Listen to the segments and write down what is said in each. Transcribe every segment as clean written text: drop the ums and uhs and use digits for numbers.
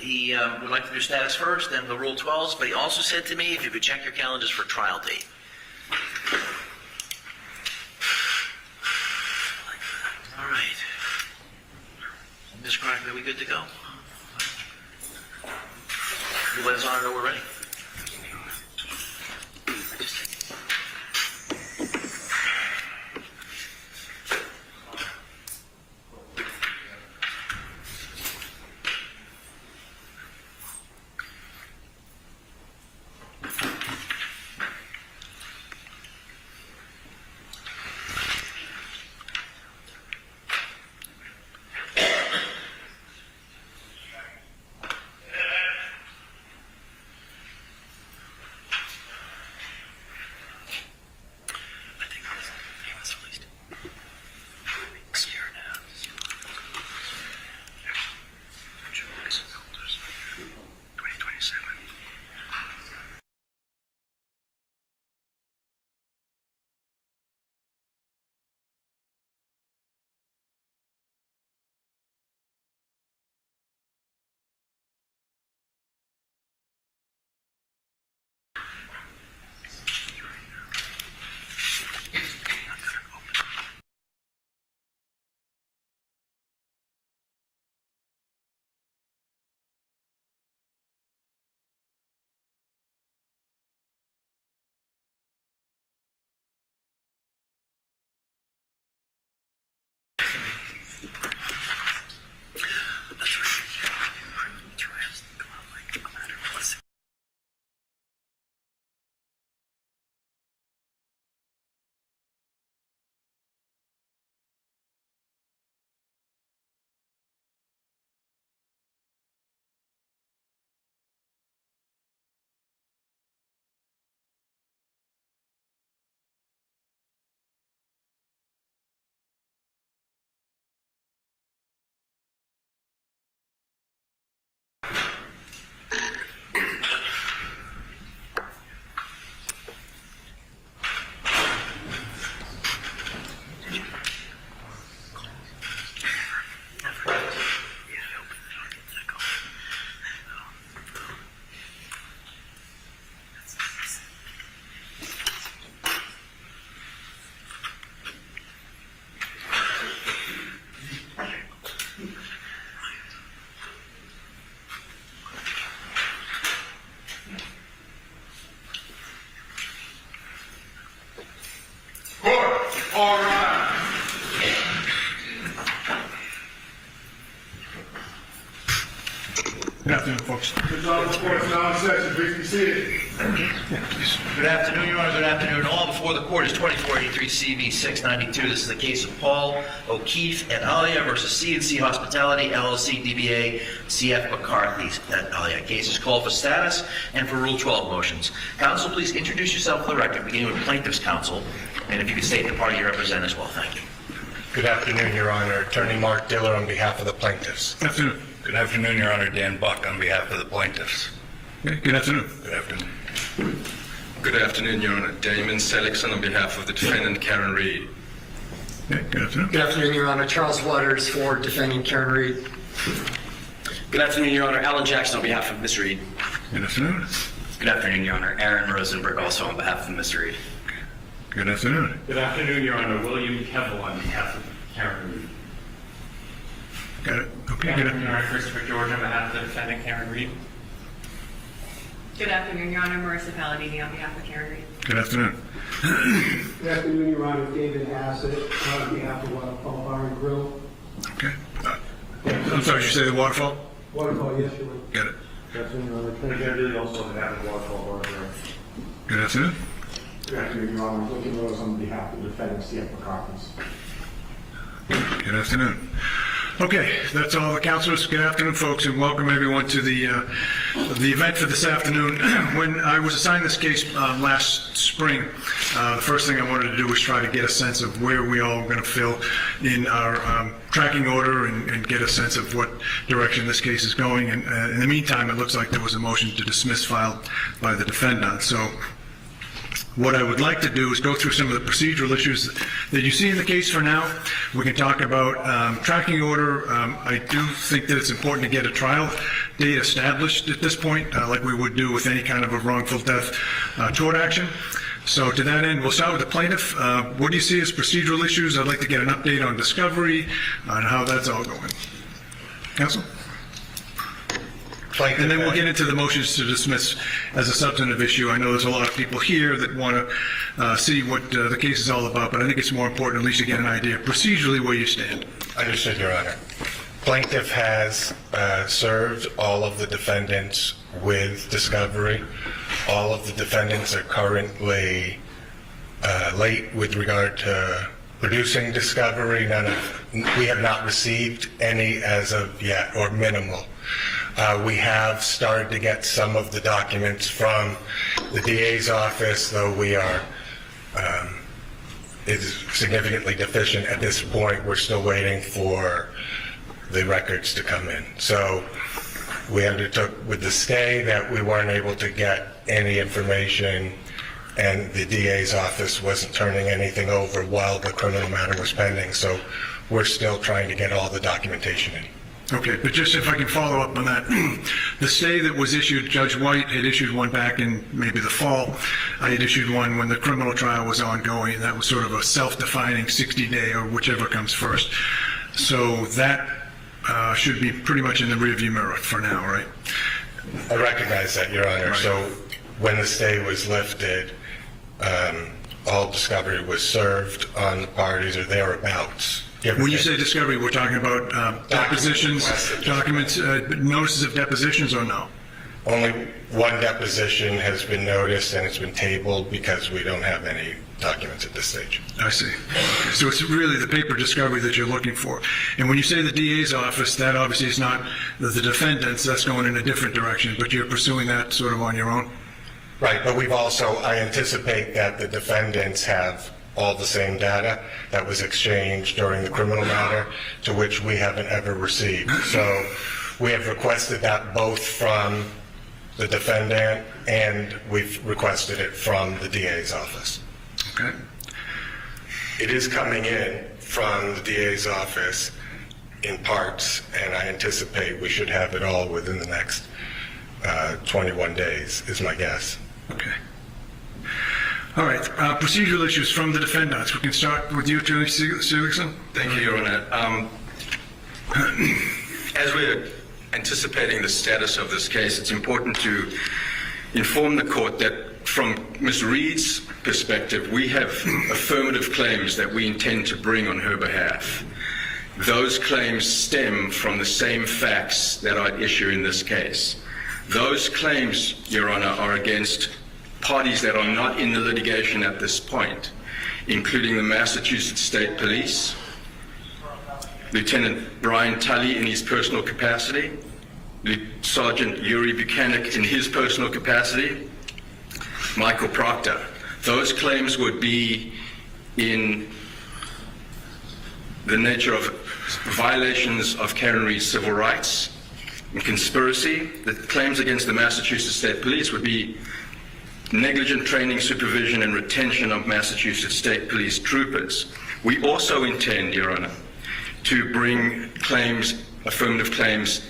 he would like to do status first, then the Rule 12s, but he also said to me if you could check your calendars for trial date. All right. Ms. Crockett, are we good to go? You let us on know we're ready. All right. Good afternoon, folks. Good afternoon, now in session. Please be seated. Good afternoon, Your Honor. Good afternoon. All before the court is 2483 CV 692. This is the case of Paul O'Keefe et alia versus C&C Hospitality, LLC, DBA, CF McCarthy et alia. Case is called for status and for Rule 12 motions. Counsel, please introduce yourself for the record, beginning with Plaintiff's Counsel, and if you could state the party you represent as well. Thank you. Good afternoon, Your Honor. Attorney Mark Diller on behalf of the plaintiffs. Good afternoon. Good afternoon, Your Honor. Dan Buck on behalf of the plaintiffs. Okay, good afternoon. Good afternoon. Good afternoon, Your Honor. Damon Seligson on behalf of the defendant, Karen Reed. Okay, good afternoon. Good afternoon, Your Honor. Charles Waters for defendant Karen Reed. Good afternoon, Your Honor. Alan Jackson on behalf of Ms. Reed. Good afternoon. Good afternoon, Your Honor. Aaron Rosenberg also on behalf of Ms. Reed. Good afternoon. Good afternoon, Your Honor. William Kevel on behalf of Karen Reed. Got it. Okay, Good good afternoon, afternoon. Your Honor. Christopher George on behalf of the defendant, Karen Reed. Good afternoon, Your Honor. Marissa Palladini on behalf of Karen Reed. Good afternoon. Good afternoon, Your Honor. David Hassett on behalf of Waterfall Bar and Grill. Okay. I'm sorry, did you say the waterfall? Waterfall, yes, Your Honor. Got it. Good afternoon, Your Honor. Attorney General also on behalf of Waterfall Bar and Grill. Good afternoon. Good afternoon, Your Honor. Lincoln Rose on behalf of the defendant, CF McCarthy. Good afternoon. Okay, that's all the counselors. Good afternoon, folks, and welcome everyone to the event for this afternoon. When I was assigned this case last spring, the first thing I wanted to do was try to get a sense of where we all are going to fill in our tracking order and get a sense of what direction this case is going. And in the meantime, it looks like there was a motion to dismiss filed by the defendant. So What I would like to do is go through some of the procedural issues that you see in the case for now. We can talk about tracking order. I do think that it's important to get a trial date established at this point, like we would do with any kind of a wrongful death tort action. So to that end, we'll start with the plaintiff. What do you see as procedural issues? I'd like to get an update on discovery, on how that's all going. Counsel? And then we'll get into the motions to dismiss as a substantive issue. I know there's a lot of people here that want to see what the case is all about, but I think it's more important at least to get an idea procedurally where you stand. Understood, Your Honor. Plaintiff has served all of the defendants with discovery. All of the defendants are currently late with regard to producing discovery. We have not received any as of yet, or minimal. We have started to get some of the documents from the DA's office, though we are is significantly deficient at this point. We're still waiting for the records to come in. So we undertook with the stay that we weren't able to get any information, and the DA's office wasn't turning anything over while the criminal matter was pending. So we're still trying to get all the documentation in. Okay, but just if I can follow up on that, the stay that was issued, Judge White had issued one back in maybe the fall. I had issued one when the criminal trial was ongoing. That was sort of a self-defining 60-day or whichever comes first. So that should be pretty much in the rearview mirror for now, right? I recognize that, Your Honor. Right. So when the stay was lifted, all discovery was served on the parties or thereabouts. When you say discovery, we're talking about depositions, documents, notices of depositions, or no? Only one deposition has been noticed, and it's been tabled because we don't have any documents at this stage. I see. Okay. So it's really the paper discovery that you're looking for. And when you say the DA's office, that obviously is not the defendants. That's going in a different direction, but you're pursuing that sort of on your own? Right, but we've also, I anticipate that the defendants have all the same data that was exchanged during the criminal matter, to which we haven't ever received. So we have requested that both from the defendant, and we've requested it from the DA's office. Okay. It is coming in from the DA's office in parts, and I anticipate we should have it all within the next 21 days, is my guess. Okay. All right. Procedural issues from the defendants. We can start with you, Attorney Seligson. Thank you, Your Honor. As we're anticipating the status of this case, it's important to inform the court that from Ms. Reed's perspective, we have affirmative claims that we intend to bring on her behalf. Those claims stem from the same facts that are at issue in this case. Those claims, Your Honor, are against parties that are not in the litigation at this point, including the Massachusetts State Police, Lieutenant Brian Tully in his personal capacity, Sergeant Yuri Buchanan in his personal capacity, Michael Proctor. Those claims would be in the nature of violations of Karen Reed's civil rights and conspiracy. The claims against the Massachusetts State Police would be negligent training, supervision, and retention of Massachusetts State Police troopers. We also intend, Your Honor, to bring claims, affirmative claims,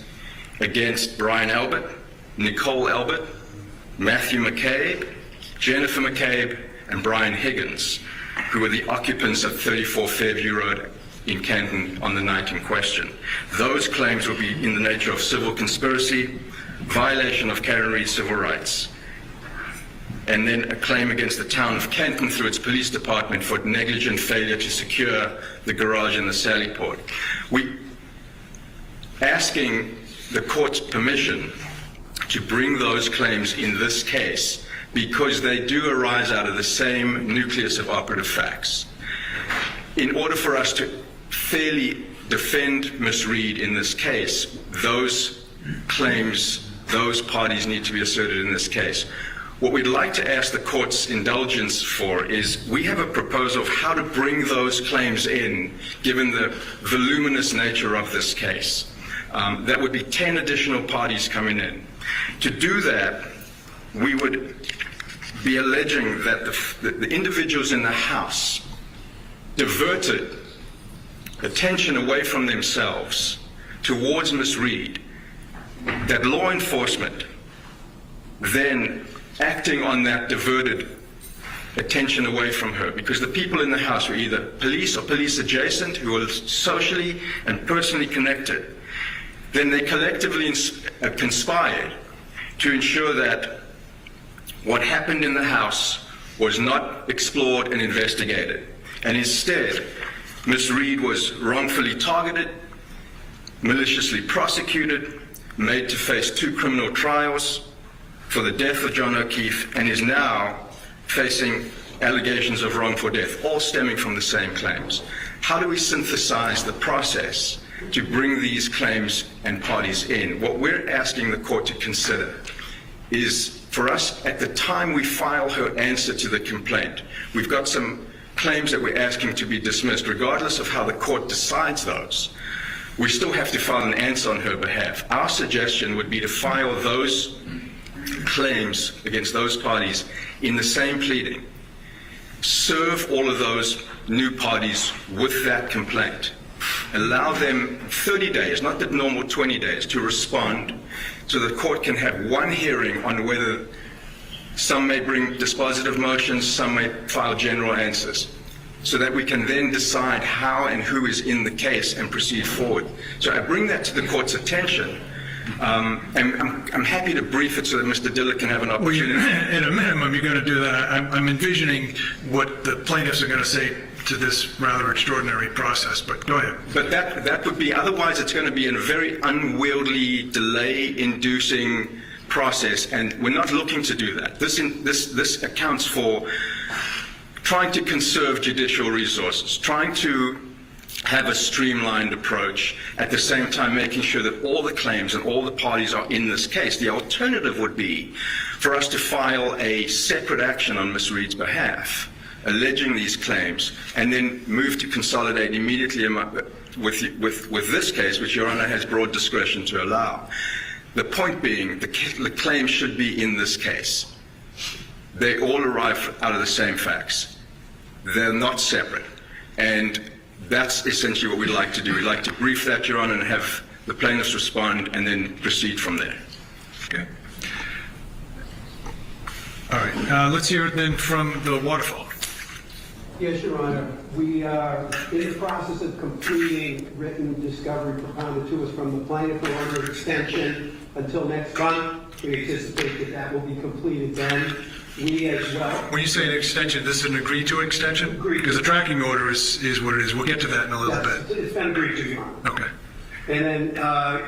against Brian Albert, Nicole Albert, Matthew McCabe, Jennifer McCabe, and Brian Higgins, who were the occupants of 34 Fairview Road in Canton on the night in question. Those claims will be in the nature of civil conspiracy, violation of Karen Reed's civil rights, and then a claim against the town of Canton through its police department for negligent failure to secure the garage in the Sally Port. We asking the court's permission to bring those claims in this case because they do arise out of the same nucleus of operative facts. In order for us to fairly defend Ms. Reed in this case, those claims, those parties need to be asserted in this case. What we'd like to ask the court's indulgence for is we have a proposal of how to bring those claims in, given the voluminous nature of this case. That would be 10 additional parties coming in. To do that, we would be alleging that the individuals in the house diverted attention away from themselves towards Ms. Reed, that law enforcement then acting on that diverted attention away from her, because the people in the house were either police or police adjacent who were socially and personally connected, then they collectively conspired to ensure that what happened in the house was not explored and investigated. And instead, Ms. Reed was wrongfully targeted, maliciously prosecuted, made to face 2 criminal trials for the death of John O'Keefe, and is now facing allegations of wrongful death, all stemming from the same claims. How do we synthesize the process to bring these claims and parties in? What we're asking the court to consider is for us, at the time we file her answer to the complaint, we've got some claims that we're asking to be dismissed. Regardless of how the court decides those, we still have to file an answer on her behalf. Our suggestion would be to file those claims against those parties in the same pleading. Serve all of those new parties with that complaint. Allow them 30 days, not the normal 20 days, to respond, so the court can have one hearing on whether some may bring dispositive motions, some may file general answers, so that we can then decide how and who is in the case and proceed forward. So I bring that to the court's attention. And I'm happy to brief it so that Mr. Dillard can have an opportunity. Well, at a minimum, you're going to do that. I'm envisioning what the plaintiffs are going to say to this rather extraordinary process, but go ahead. But that would be, otherwise it's going to be in a very unwieldy, delay-inducing process, and we're not looking to do that. This accounts for trying to conserve judicial resources, trying to have a streamlined approach, at the same time making sure that all the claims and all the parties are in this case. The alternative would be for us to file a separate action on Ms. Reed's behalf, alleging these claims, and then move to consolidate immediately with this case, which Your Honor has broad discretion to allow. The point being, the claims should be in this case. They all arrive out of the same facts. They're not separate. And that's essentially what we'd like to do. We'd like to brief that, Your Honor, and have the plaintiffs respond and then proceed from there. Okay. All right. Let's hear it then from the Waterfall. Yes, Your Honor. We are in the process of completing written discovery propounded to us from the plaintiff for order extension until next month. We anticipate that will be completed then. We as well. When you say an extension, this is an agreed-to extension? Agreed. Because the tracking order is what it is. We'll get to that in a little bit. It's been agreed to, Your Honor. Okay. And then,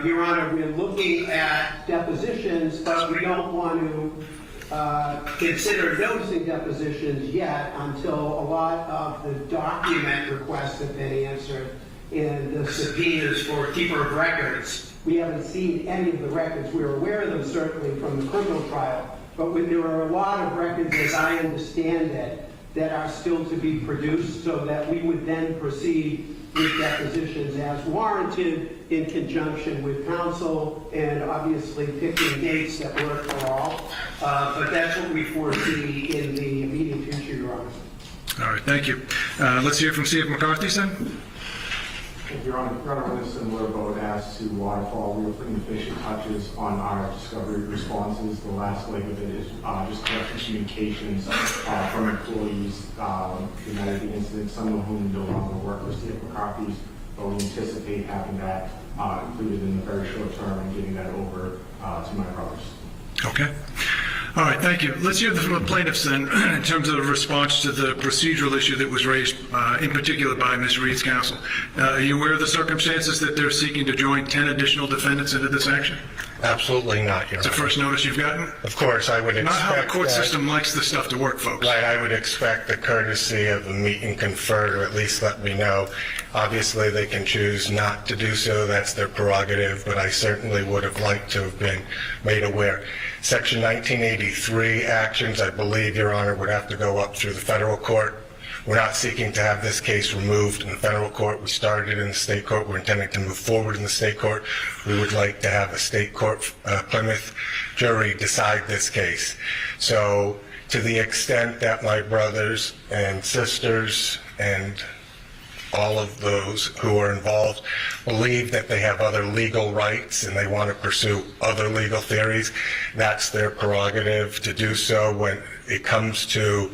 Your Honor, we're looking at depositions, but we don't want to consider noticing depositions yet until a lot of the document requests have been answered and the subpoenas for keeper of records. We haven't seen any of the records. We're aware of them certainly from the criminal trial, but when there are a lot of records, as I understand it, that are still to be produced, so that we would then proceed with depositions as warranted in conjunction with counsel and obviously picking dates that work for all. But that's what we foresee in the immediate future, Your Honor. All right. Thank you. Let's hear from C.F. McCarthy, then. Your Honor, on a similar vote as to Waterfall, we were putting the finishing touches on our discovery responses. The last leg of it is just collecting communications from employees the night of the incident, some of whom no longer work with C.F. McCarthy's, but we anticipate having that included in the very short term and getting that over to my brothers. Okay. All right, thank you. Let's hear from the plaintiffs then in terms of response to the procedural issue that was raised in particular by Ms. Reed's counsel. Are you aware of the circumstances that they're seeking to join 10 additional defendants into this action? Absolutely not, Your Honor. It's the first notice you've gotten? Of course, I would expect Not how the court that, system likes this stuff to work, folks. Right, I would expect the courtesy of a meet and confer to at least let me know. Obviously, they can choose not to do so. That's their prerogative, but I certainly would have liked to have been made aware. Section 1983 actions, I believe, Your Honor, would have to go up through the federal court. We're not seeking to have this case removed in the federal court. We started in the state court. We're intending to move forward in the state court. We would like to have a state court Plymouth jury decide this case. So to the extent that my brothers and sisters and all of those who are involved believe that they have other legal rights and they want to pursue other legal theories, that's their prerogative to do so. When it comes to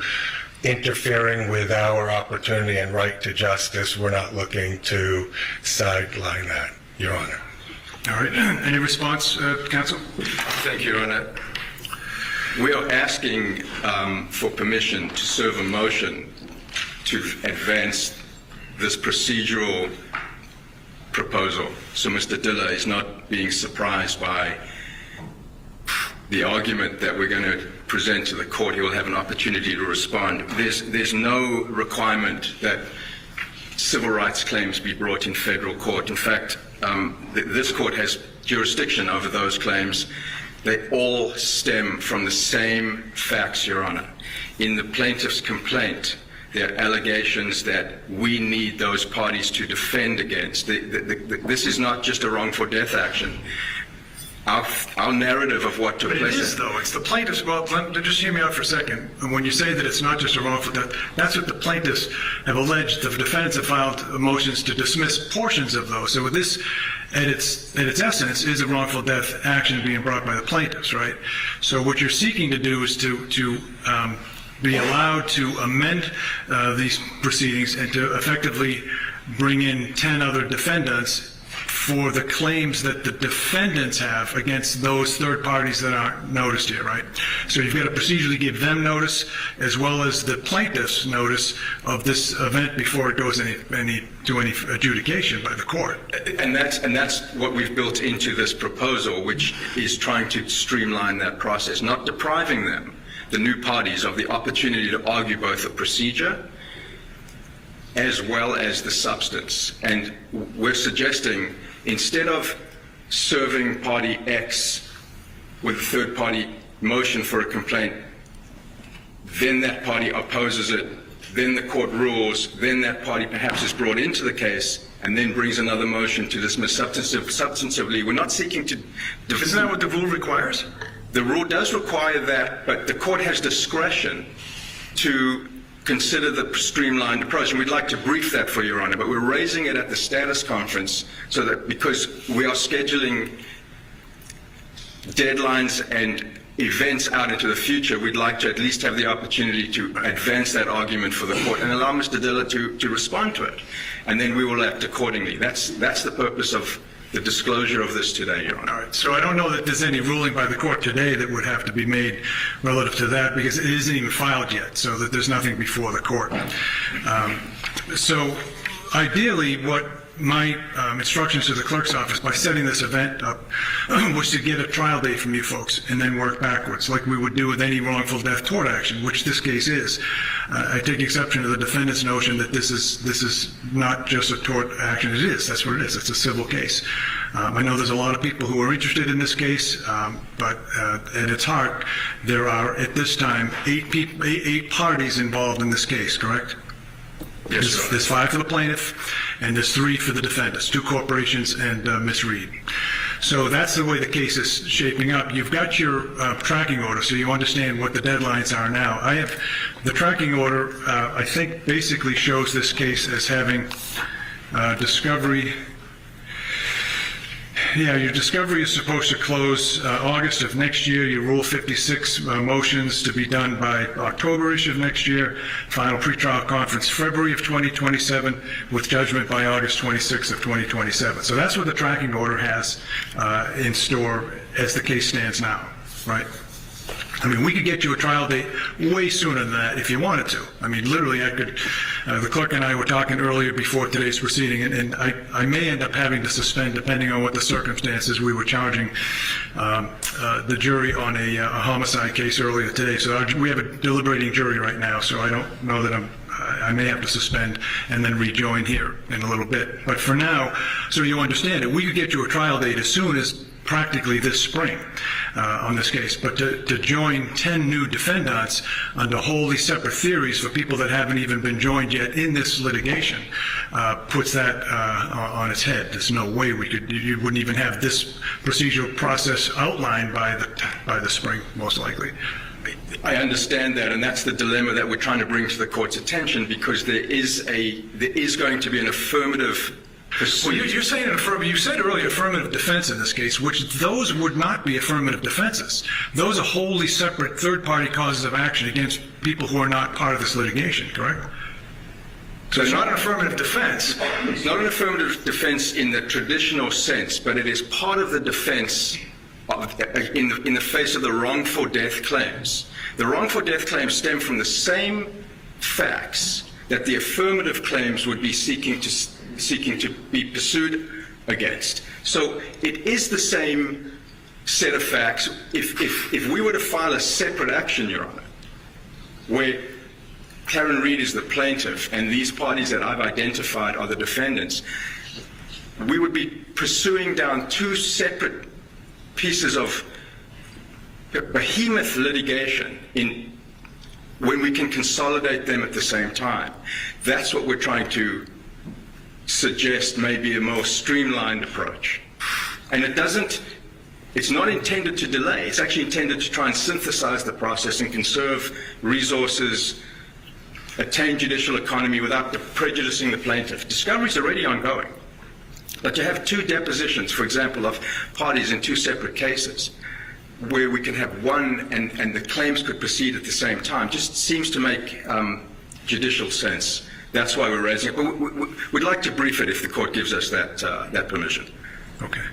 interfering with our opportunity and right to justice, we're not looking to sideline that, Your Honor. All right. Any response, counsel? Thank you, Your Honor. We are asking for permission to serve a motion to advance this procedural proposal. So Mr. Diller is not being surprised by the argument that we're going to present to the court. He will have an opportunity to respond. There's no requirement that civil rights claims be brought in federal court. In fact, this court has jurisdiction over those claims. They all stem from the same facts, Your Honor. In the plaintiff's complaint, there are allegations that we need those parties to defend against. This is not just a wrongful death action. Our narrative of what took But place. it is, though. It's the plaintiffs. Well, just hear me out for a second. When you say that it's not just a wrongful death, that's what the plaintiffs have alleged. The defendants have filed motions to dismiss portions of those. So this, at its essence, is a wrongful death action being brought by the plaintiffs, right? So what you're seeking to do is to be allowed to amend these proceedings and to effectively bring in 10 other defendants for the claims that the defendants have against those third parties that aren't noticed here, right? So you've got to procedurally give them notice as well as the plaintiffs notice of this event before it goes to any adjudication by the court. And that's what we've built into this proposal, which is trying to streamline that process, not depriving them, the new parties, of the opportunity to argue both the procedure as well as the substance. And we're suggesting, instead of serving party X with a third party motion for a complaint, then that party opposes it, then the court rules, then that party perhaps is brought into the case and then brings another motion to dismiss substantively. We're not seeking to... Isn't that what the rule requires? The rule does require that, but the court has discretion to consider the streamlined approach, and we'd like to brief that for Your Honor, but we're raising it at the status conference so that, because we are scheduling deadlines and events out into the future, we'd like to at least have the opportunity to advance that argument for the court and allow Mr. Diller to respond to it, and then we will act accordingly. That's the purpose of the disclosure of this today, Your Honor. All right, so I don't know that there's any ruling by the court today that would have to be made relative to that, because it isn't even filed yet, so that there's nothing before the court. So ideally, what my instructions to the clerk's office by setting this event up was to get a trial date from you folks and then work backwards, like we would do with any wrongful death tort action, which this case is. I take exception to the defendant's notion that this is not just a tort action. It is. That's what it is. It's a civil case. I know there's a lot of people who are interested in this case, but at its heart, there are at this time eight parties involved in this case, correct? Yes, There's 5 for the plaintiff, and there's 3 for the defendants, 2 corporations and Ms. Reed. So that's the way the case is shaping up. You've got your tracking order, so you understand what the deadlines are now. I have the tracking order, I think, basically shows this case as having discovery. Yeah, your discovery is supposed to close August of next year. Your Rule 56 motions to be done by October-ish of next year. Final pretrial conference February of 2027 with judgment by August 26th of 2027. So that's what the tracking order has in store as the case stands now, right? I mean, we could get you a trial date way sooner than that if you wanted to. I mean, literally, I could, the clerk and I were talking earlier before today's proceeding, and I may end up having to suspend, depending on what the circumstances. We were charging the jury on a homicide case earlier today. So we have a deliberating jury right now, so I don't know that I may have to suspend and then rejoin here in a little bit. But for now, so you understand it, we could get you a trial date as soon as practically this spring on this case, but to join 10 new defendants under wholly separate theories for people that haven't even been joined yet in this litigation puts that on its head. There's no way you wouldn't even have this procedural process outlined by the spring, most likely. I understand that, and that's the dilemma that we're trying to bring to the court's attention, because there is going to be an affirmative pursuit. Well, you're saying an affirmative. You said earlier affirmative defense in this case, which those would not be affirmative defenses. Those are wholly separate third-party causes of action against people who are not part of this litigation, correct? So it's not an affirmative defense. It's not an affirmative defense in the traditional sense, but it is part of the defense in the face of the wrongful death claims. The wrongful death claims stem from the same facts that the affirmative claims would be seeking to be pursued against. So it is the same set of facts. If we were to file a separate action, Your Honor, where Karen Reed is the plaintiff and these parties that I've identified are the defendants, we would be pursuing down two separate pieces of behemoth litigation when we can consolidate them at the same time. That's what we're trying to suggest may be a more streamlined approach. And it's not intended to delay. It's actually intended to try and synthesize the process and conserve resources, attain judicial economy without prejudicing the plaintiff. Discovery is already ongoing. But to have two depositions, for example, of parties in two separate cases, where we can have one and the claims could proceed at the same time, just seems to make judicial sense. That's why we're raising it. But we'd like to brief it if the court gives us that permission. Okay.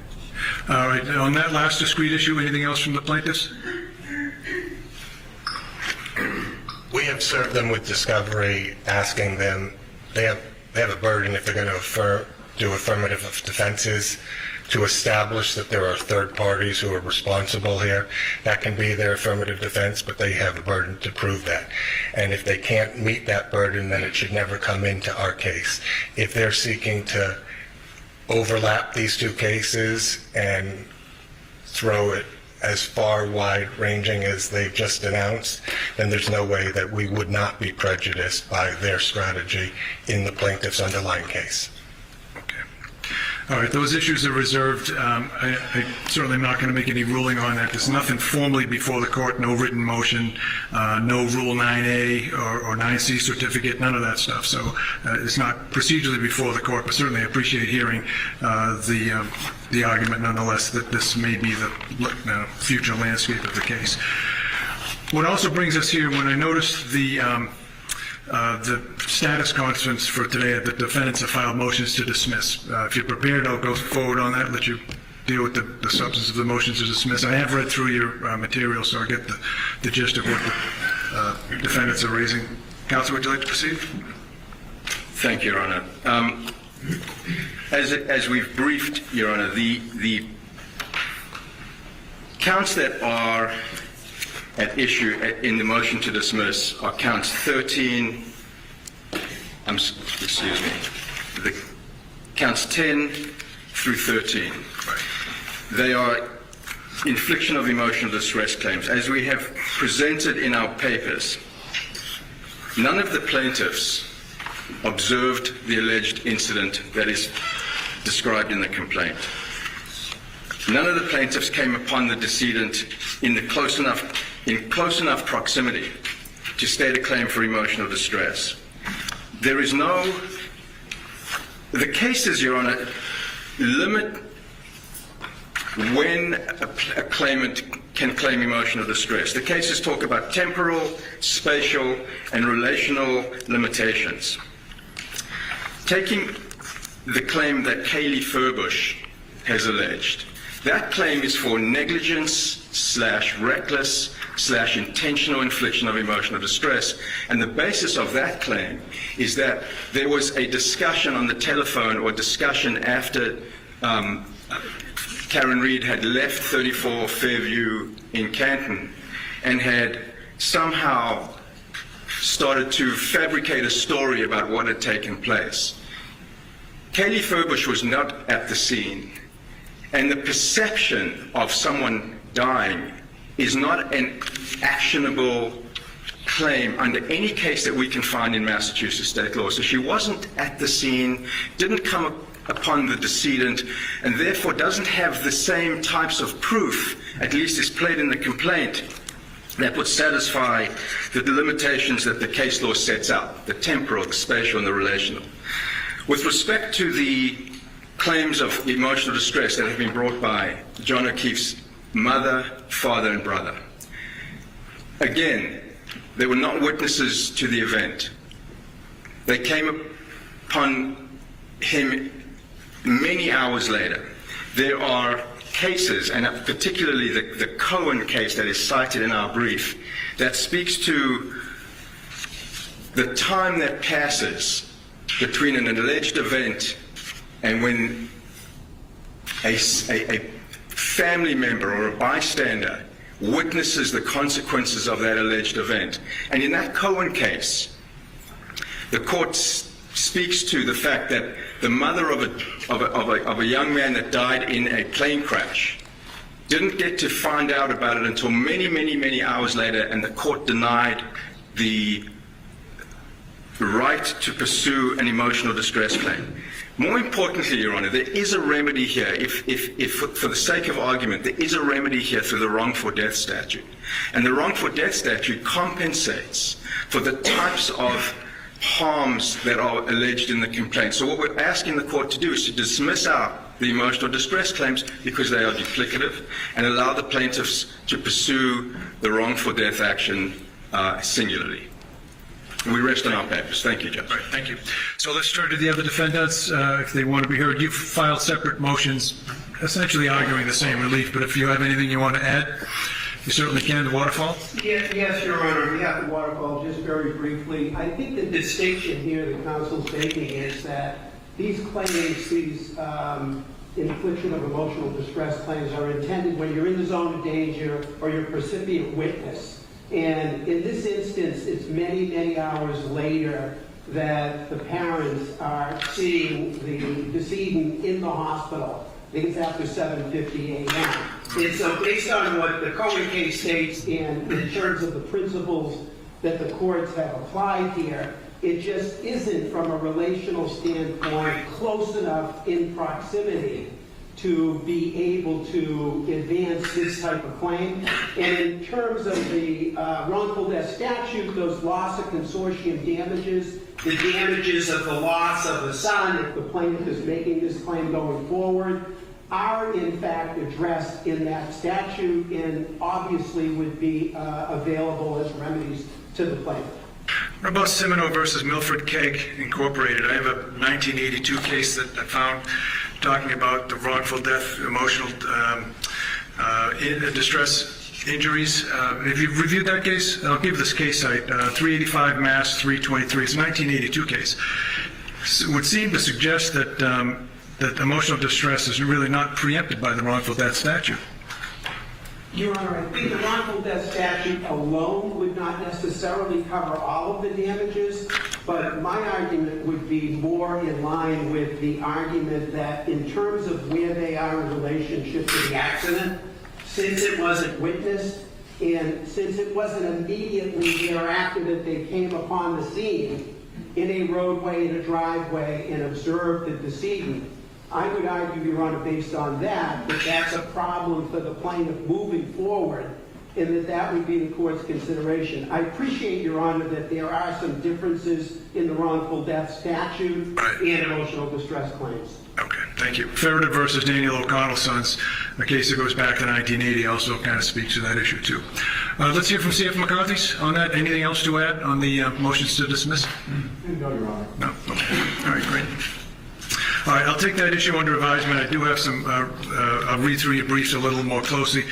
All right. On that last discrete issue, anything else from the plaintiffs? We have served them with discovery, asking them, they have a burden if they're going to do affirmative defenses to establish that there are third parties who are responsible here. That can be their affirmative defense, but they have a burden to prove that. And if they can't meet that burden, then it should never come into our case. If they're seeking to overlap these two cases and throw it as far wide-ranging as they've just announced, then there's no way that we would not be prejudiced by their strategy in the plaintiff's underlying case. All right, those issues are reserved. I certainly am not going to make any ruling on that. There's nothing formally before the court, no written motion, no Rule 9A or 9C certificate, none of that stuff. So it's not procedurally before the court, but certainly I appreciate hearing the argument nonetheless that this may be the future landscape of the case. What also brings us here, when I noticed the status conference for today, the defendants have filed motions to dismiss. If you're prepared, I'll go forward on that, let you deal with the substance of the motions to dismiss. I have read through your material, so I get the gist of what the defendants are raising. Counsel, would you like to proceed? Thank you, Your Honor. As we've briefed, Your Honor, the counts that are at issue in the motion to dismiss are counts 13, the counts 10 through 13. They are infliction of emotional distress claims. As we have presented in our papers, none of the plaintiffs observed the alleged incident that is described in the complaint. None of the plaintiffs came upon the decedent in close enough proximity to state a claim for emotional distress. There is the cases, Your Honor, limit when a claimant can claim emotional distress. The cases talk about temporal, spatial, and relational limitations. Taking the claim that Kaylee Furbush has alleged, that claim is for negligence/reckless/intentional infliction of emotional distress. And the basis of that claim is that there was a discussion on the telephone or discussion after Karen Reed had left 34 Fairview in Canton and had somehow started to fabricate a story about what had taken place. Kaylee Furbush was not at the scene. And the perception of someone dying is not an actionable claim under any case that we can find in Massachusetts state law. So she wasn't at the scene, didn't come upon the decedent, and therefore doesn't have the same types of proof, at least as pled in the complaint, that would satisfy the limitations that the case law sets out, the temporal, the spatial, and the relational. With respect to the claims of emotional distress that have been brought by John O'Keefe's mother, father, and brother, again, they were not witnesses to the event. They came upon him many hours later. There are cases, and particularly the Cohen case that is cited in our brief, that speaks to the time that passes between an alleged event and when a family member or a bystander witnesses the consequences of that alleged event. And in that Cohen case, the court speaks to the fact that the mother of a young man that died in a plane crash didn't get to find out about it until many, many, many hours later, and the court denied the right to pursue an emotional distress claim. More importantly, Your Honor, there is a remedy here. If for the sake of argument, there is a remedy here through the wrongful death statute. And the wrongful death statute compensates for the types of harms that are alleged in the complaint. So what we're asking the court to do is to dismiss out the emotional distress claims because they are duplicative and allow the plaintiffs to pursue the wrongful death action singularly. And we rest on our papers. Thank you, Judge. All right, thank you. So let's turn to the other defendants if they want to be heard. You've filed separate motions essentially arguing the same relief, but if you have anything you want to add, you certainly can. The Waterfall? Yes, Your Honor. We have the Waterfall just very briefly. I think the distinction here that counsel's making is that these claims, these infliction of emotional distress claims are intended when you're in the zone of danger or you're a recipient witness. And in this instance, it's many, many hours later that the parents are seeing the decedent in the hospital. I think it's after 7:50 a.m. And so based on what the Cohen case states and in terms of the principles that the courts have applied here, it just isn't, from a relational standpoint, close enough in proximity to be able to advance this type of claim. And in terms of the wrongful death statute, those loss of consortium damages, the damages of the loss of the son, if the plaintiff is making this claim going forward, are in fact addressed in that statute and obviously would be available as remedies to the plaintiff. What about Semino versus Milford Keg Incorporated? I have a 1982 case that I found talking about the wrongful death, emotional distress injuries. Have you reviewed that case? I'll give this case site, 385 Mass 323. It's a 1982 case. It would seem to suggest that that emotional distress is really not preempted by the wrongful death statute. Your Honor, I think the wrongful death statute alone would not necessarily cover all of the damages, but my argument would be more in line with the argument that in terms of where they are in relationship to the accident, since it wasn't witnessed, and since it wasn't immediately thereafter that they came upon the scene in a roadway, in a driveway, and observed the decedent, I would argue, Your Honor, based on that, that that's a problem for the plaintiff moving forward, and that that would be the court's consideration. I appreciate, Your Honor, that there are some differences in the wrongful death statute and emotional distress claims. Okay, thank you. Ferreter versus Daniel O'Connell's sons, a case that goes back to 1980, also kind of speaks to that issue too. Let's hear from C.F. McCarthy's on that. Anything else to add on the motions to dismiss? No, Your Honor. No? Okay. All right, great. All right, I'll take that issue under advisement. I do have some, I'll read through your briefs a little more closely.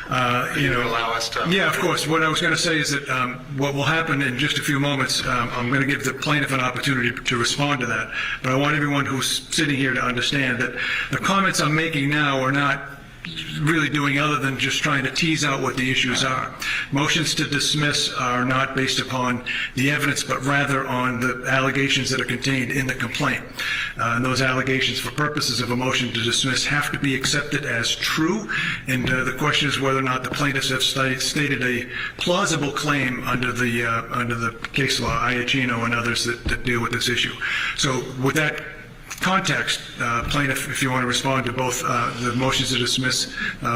Allow us to. Yeah, of course. What I was going to say is that what will happen in just a few moments, I'm going to give the plaintiff an opportunity to respond to that. But I want everyone who's sitting here to understand that the comments I'm making now are not really doing other than just trying to tease out what the issues are. Motions to dismiss are not based upon the evidence, but rather on the allegations that are contained in the complaint. And those allegations, for purposes of a motion to dismiss, have to be accepted as true. And the question is whether or not the plaintiffs have stated a plausible claim under the case law, Iacchino and others that deal with this issue. So with that context, plaintiff, if you want to respond to both the motions to dismiss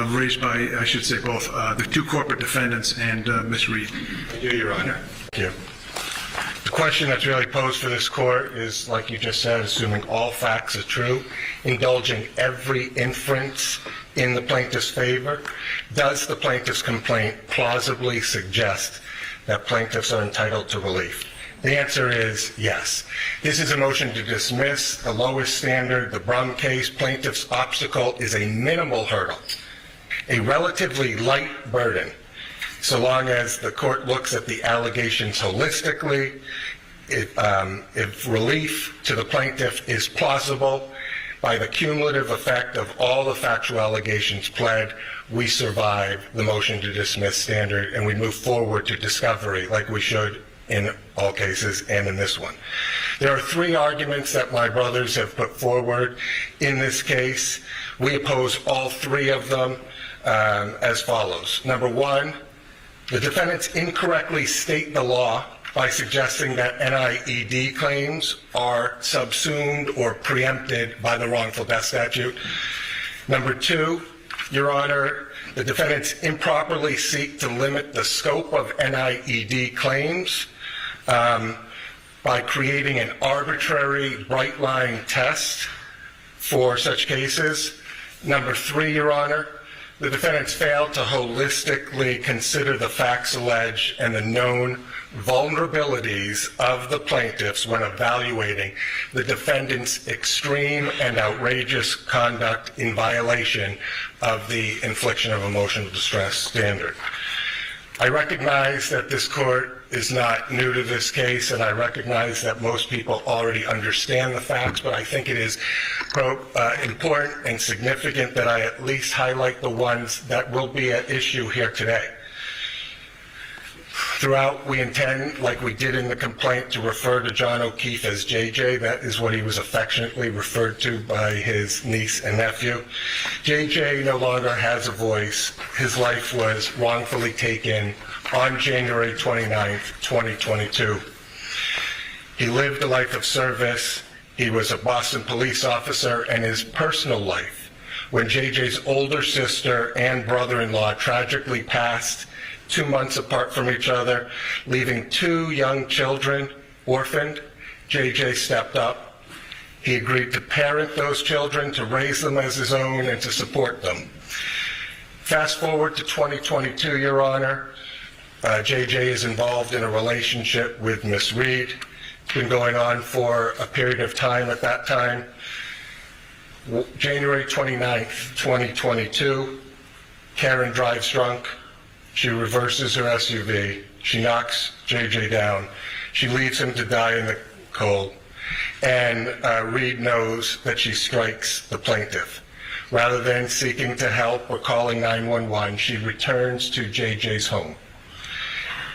raised by, I should say, both the two corporate defendants and Ms. Reed. I do, Your Honor. Thank you. The question that's really posed for this court is, like you just said, assuming all facts are true, indulging every inference in the plaintiff's favor, does the plaintiff's complaint plausibly suggest that plaintiffs are entitled to relief? The answer is yes. This is a motion to dismiss, the lowest standard, the Brum case. Plaintiff's obstacle is a minimal hurdle, a relatively light burden, so long as the court looks at the allegations holistically. If relief to the plaintiff is plausible, by the cumulative effect of all the factual allegations pled, we survive the motion to dismiss standard and we move forward to discovery like we should in all cases and in this one. There are three arguments that my brothers have put forward in this case. We oppose all three of them as follows. Number one, the defendants incorrectly state the law by suggesting that NIED claims are subsumed or preempted by the wrongful death statute. Number two, Your Honor, the defendants improperly seek to limit the scope of NIED claims by creating an arbitrary bright-line test for such cases. Number three, Your Honor, the defendants failed to holistically consider the facts alleged and the known vulnerabilities of the plaintiffs when evaluating the defendant's extreme and outrageous conduct in violation of the infliction of emotional distress standard. I recognize that this court is not new to this case, and I recognize that most people already understand the facts, but I think it is important and significant that I at least highlight the ones that will be at issue here today. Throughout, we intend, like we did in the complaint, to refer to JohnOKeefe as JJ. That is what he was affectionately referred to by his niece and nephew. JJ no longer has a voice. His life was wrongfully taken on January 29th, 2022. He lived a life of service. He was a Boston police officer, and his personal life, when JJ's older sister and brother-in-law tragically passed 2 months apart from each other, leaving 2 young children orphaned, JJ stepped up. He agreed to parent those children, to raise them as his own, and to support them. Fast forward to 2022, Your Honor, JJ is involved in a relationship with Miss Reed. It's been going on for a period of time at that time. January 29th, 2022, Karen drives drunk. She reverses her SUV. She knocks JJ down. She leaves him to die in the cold. And Reed knows that she strikes the plaintiff. Rather than seeking to help or calling 911, she returns to JJ's home.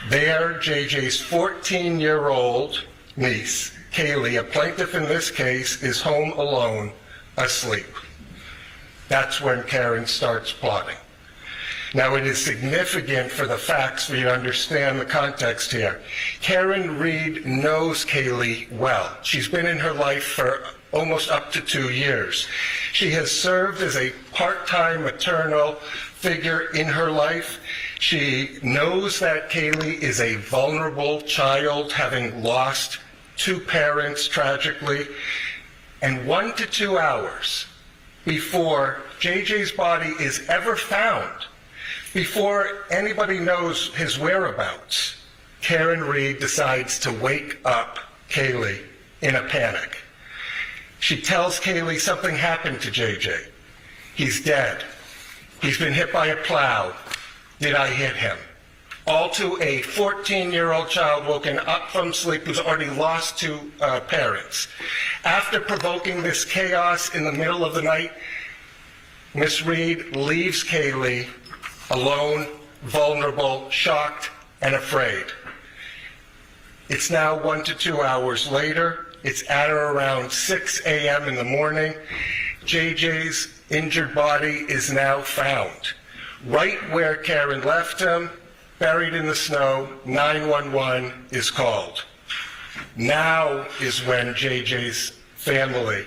There, JJ's 14-year-old niece, Kaylee, a plaintiff in this case, is home alone, asleep. That's when Karen starts plotting. Now, it is significant for the facts for you to understand the context here. Karen Reed knows Kaylee well. She's been in her life for almost up to 2 years. She has served as a part-time maternal figure in her life. She knows that Kaylee is a vulnerable child, having lost 2 parents tragically. And 1 to 2 hours before JJ's body is ever found, before anybody knows his whereabouts, Karen Reed decides to wake up Kaylee in a panic. She tells Kaylee something happened to JJ. He's dead. He's been hit by a plow. Did I hit him? All to a 14-year-old child woken up from sleep who's already lost 2 parents. After provoking this chaos in the middle of the night, Miss Reed leaves Kaylee alone, vulnerable, shocked, and afraid. It's now 1 to 2 hours later. It's at or around 6 a.m. in the morning. JJ's injured body is now found. Right where Karen left him, buried in the snow, 911 is called. Now is when JJ's family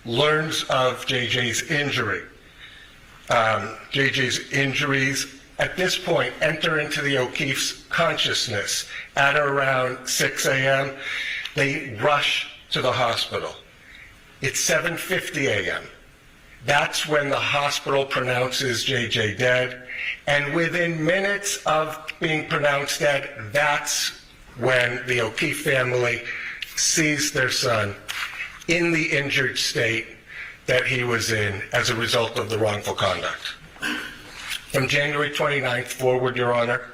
learns of JJ's injury. JJ's injuries at this point enter into the O'Keefe's consciousness at around 6 a.m. They rush to the hospital. It's 7:50 a.m. That's when the hospital pronounces JJ dead. And within minutes of being pronounced dead, that's when the O'Keefe family sees their son in the injured state that he was in as a result of the wrongful conduct. From January 29th forward, Your Honor,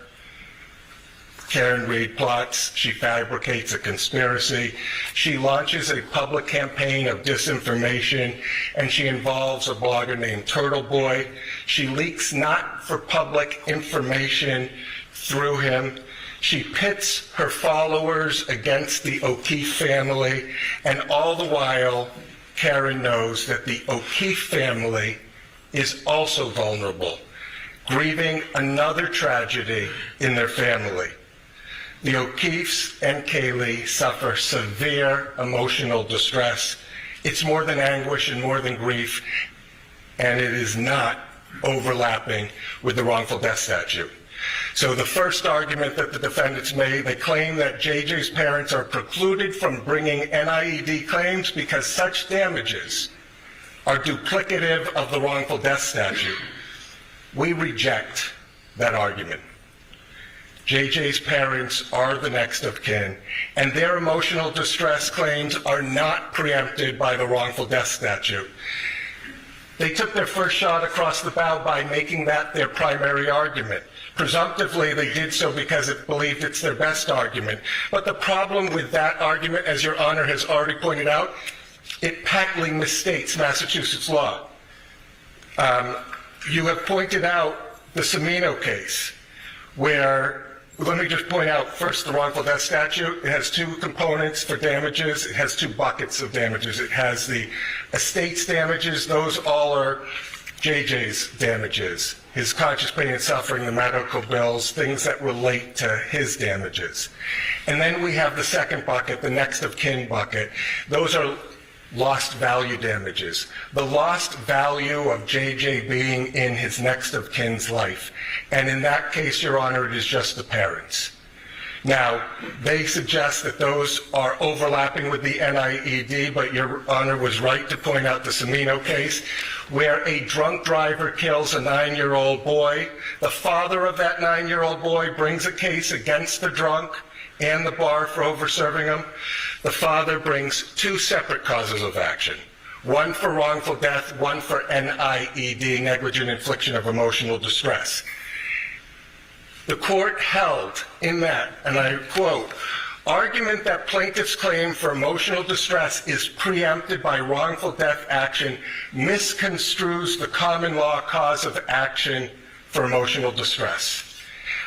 Karen Reed plots, she fabricates a conspiracy, she launches a public campaign of disinformation, and she involves a blogger named Turtle Boy. She leaks not for public information through him. She pits her followers against the O'Keefe family, and all the while, Karen knows that the O'Keefe family is also vulnerable, grieving another tragedy in their family. The O'Keefes and Kaylee suffer severe emotional distress. It's more than anguish and more than grief, and it is not overlapping with the wrongful death statute. So the first argument that the defendants made, they claim that JJ's parents are precluded from bringing NIED claims because such damages are duplicative of the wrongful death statute. We reject that argument. JJ's parents are the next of kin, and their emotional distress claims are not preempted by the wrongful death statute. They took their first shot across the bow by making that their primary argument. Presumptively, they did so because it believed it's their best argument. But the problem with that argument, as Your Honor has already pointed out, it patently misstates Massachusetts law. You have pointed out the Cimino case, where, let me just point out first the wrongful death statute. It has two components for damages. It has two buckets of damages. It has the estate's damages. Those all are JJ's damages, his conscious pain and suffering, the medical bills, things that relate to his damages. And then we have the second bucket, the next of kin bucket. Those are lost value damages. The lost value of JJ being in his next of kin's life. And in that case, Your Honor, it is just the parents. Now, they suggest that those are overlapping with the NIED, but Your Honor was right to point out the Cimino case, where a drunk driver kills a 9-year-old boy. The father of that 9-year-old boy brings a case against the drunk and the bar for over-serving him. The father brings two separate causes of action, one for wrongful death, one for NIED, negligent infliction of emotional distress. The court held in that, and I quote, argument that plaintiff's claim for emotional distress is preempted by wrongful death action misconstrues the common law cause of action for emotional distress.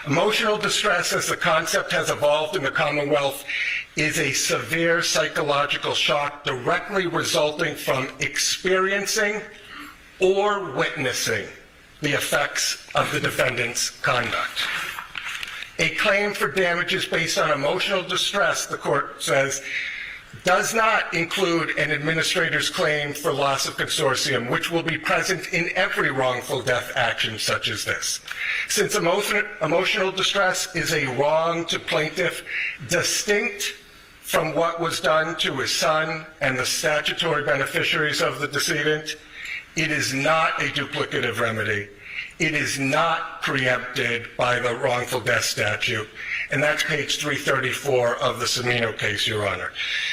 Emotional distress, as the concept has evolved in the Commonwealth, is a severe psychological shock directly resulting from experiencing or witnessing the effects of the defendant's conduct. A claim for damages based on emotional distress, the court says, does not include an administrator's claim for loss of consortium, which will be present in every wrongful death action such as this. Since emotional distress is a wrong to plaintiff distinct from what was done to his son and the statutory beneficiaries of the decedent, it is not a duplicative remedy. It is not preempted by the wrongful death statute, and that's page 334 of the Cimino case, Your Honor.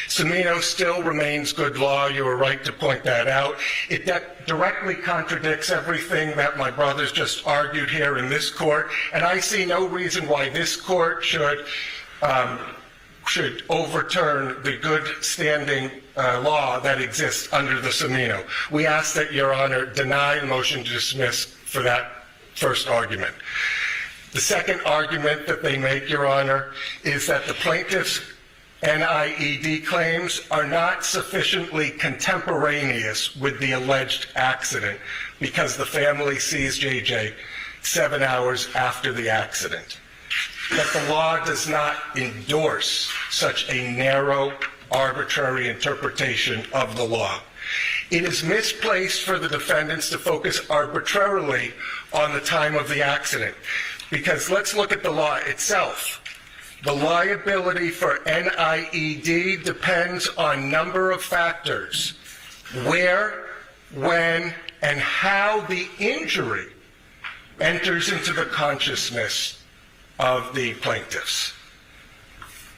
Cimino still remains good law. You were right to point that out. It directly contradicts everything that my brothers just argued here in this court, and I see no reason why this court should overturn the good standing law that exists under the Cimino. We ask that Your Honor deny the motion to dismiss for that first argument. The second argument that they make, Your Honor, is that the plaintiff's NIED claims are not sufficiently contemporaneous with the alleged accident because the family sees JJ 7 hours after the accident. That the law does not endorse such a narrow, arbitrary interpretation of the law. It is misplaced for the defendants to focus arbitrarily on the time of the accident, because let's look at the law itself. The liability for NIED depends on a number of factors: where, when, and how the injury enters into the consciousness of the plaintiffs.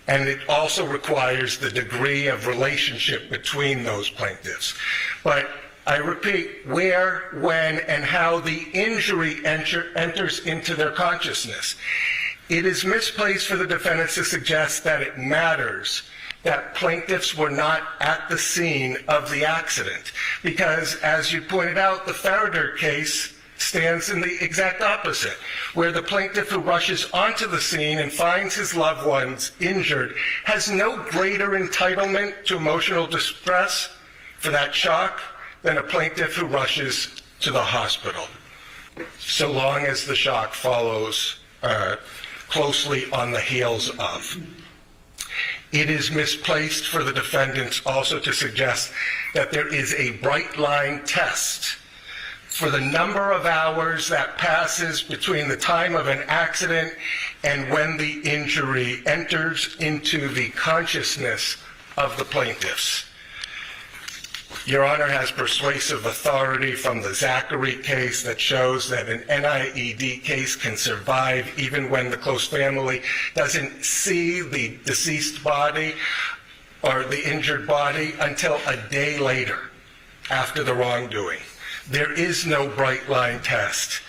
And it also requires the degree of relationship between those plaintiffs. But I repeat, where, when, and how the injury enters into their consciousness. It is misplaced for the defendants to suggest that it matters that plaintiffs were not at the scene of the accident, because, as you pointed out, the Farrader case stands in the exact opposite, where the plaintiff who rushes onto the scene and finds his loved ones injured has no greater entitlement to emotional distress for that shock than a plaintiff who rushes to the hospital, so long as the shock follows closely on the heels of. It is misplaced for the defendants also to suggest that there is a bright line test for the number of hours that passes between the time of an accident and when the injury enters into the consciousness of the plaintiffs. Your Honor has persuasive authority from the Zachary case that shows that an NIED case can survive even when the close family doesn't see the deceased body or the injured body until a day later after the wrongdoing. There is no bright line test.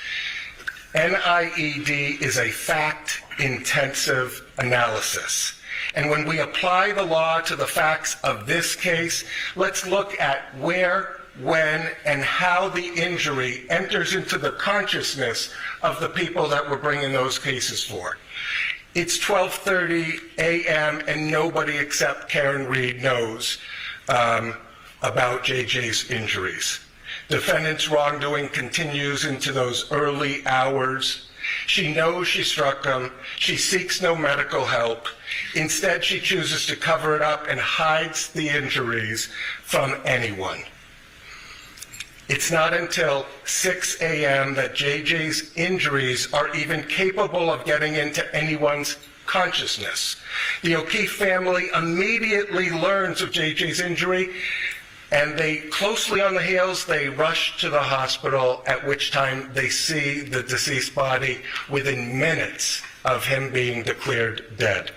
NIED is a fact-intensive analysis. And when we apply the law to the facts of this case, let's look at where, when, and how the injury enters into the consciousness of the people that we're bringing those cases for. It's 12:30 a.m. and nobody except Karen Reed knows about JJ's injuries. Defendant's wrongdoing continues into those early hours. She knows she struck him. She seeks no medical help. Instead, she chooses to cover it up and hides the injuries from anyone. It's not until 6 a.m. that JJ's injuries are even capable of getting into anyone's consciousness. The O'Keefe family immediately learns of JJ's injury, and they, closely on the heels, they rush to the hospital, at which time they see the deceased body within minutes of him being declared dead.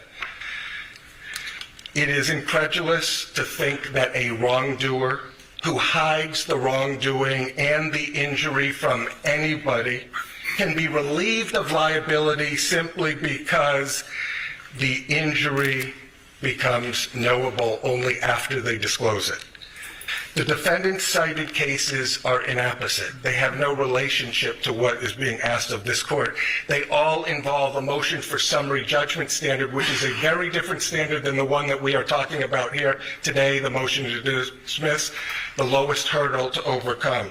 It is incredulous to think that a wrongdoer who hides the wrongdoing and the injury from anybody can be relieved of liability simply because the injury becomes knowable only after they disclose it. The defendant's cited cases are inapposite. They have no relationship to what is being asked of this court. They all involve a motion for summary judgment standard, which is a very different standard than the one that we are talking about here today, the motion to dismiss, the lowest hurdle to overcome.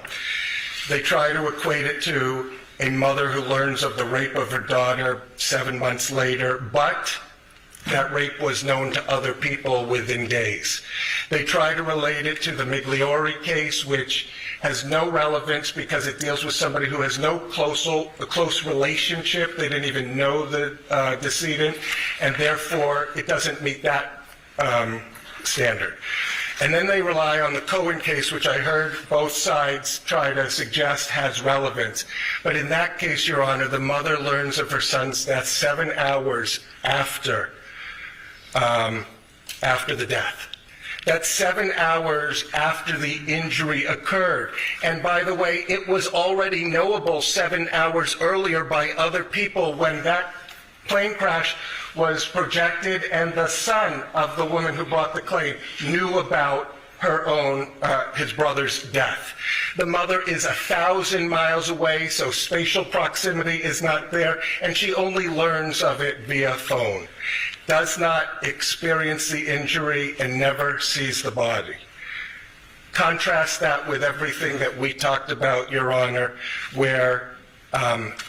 They try to equate it to a mother who learns of the rape of her daughter 7 months later, but that rape was known to other people within days. They try to relate it to the Migliori case, which has no relevance because it deals with somebody who has no close relationship. They didn't even know the decedent, and therefore it doesn't meet that standard. And then they rely on the Cohen case, which I heard both sides try to suggest has relevance. But in that case, Your Honor, the mother learns of her son's death 7 hours after the death. That's 7 hours after the injury occurred. And by the way, it was already knowable 7 hours earlier by other people when that plane crash was projected, and the son of the woman who brought the claim knew about her own, his brother's death. The mother is 1,000 miles away, so spatial proximity is not there, and she only learns of it via phone. Does not experience the injury and never sees the body. Contrast that with everything that we talked about, Your Honor, where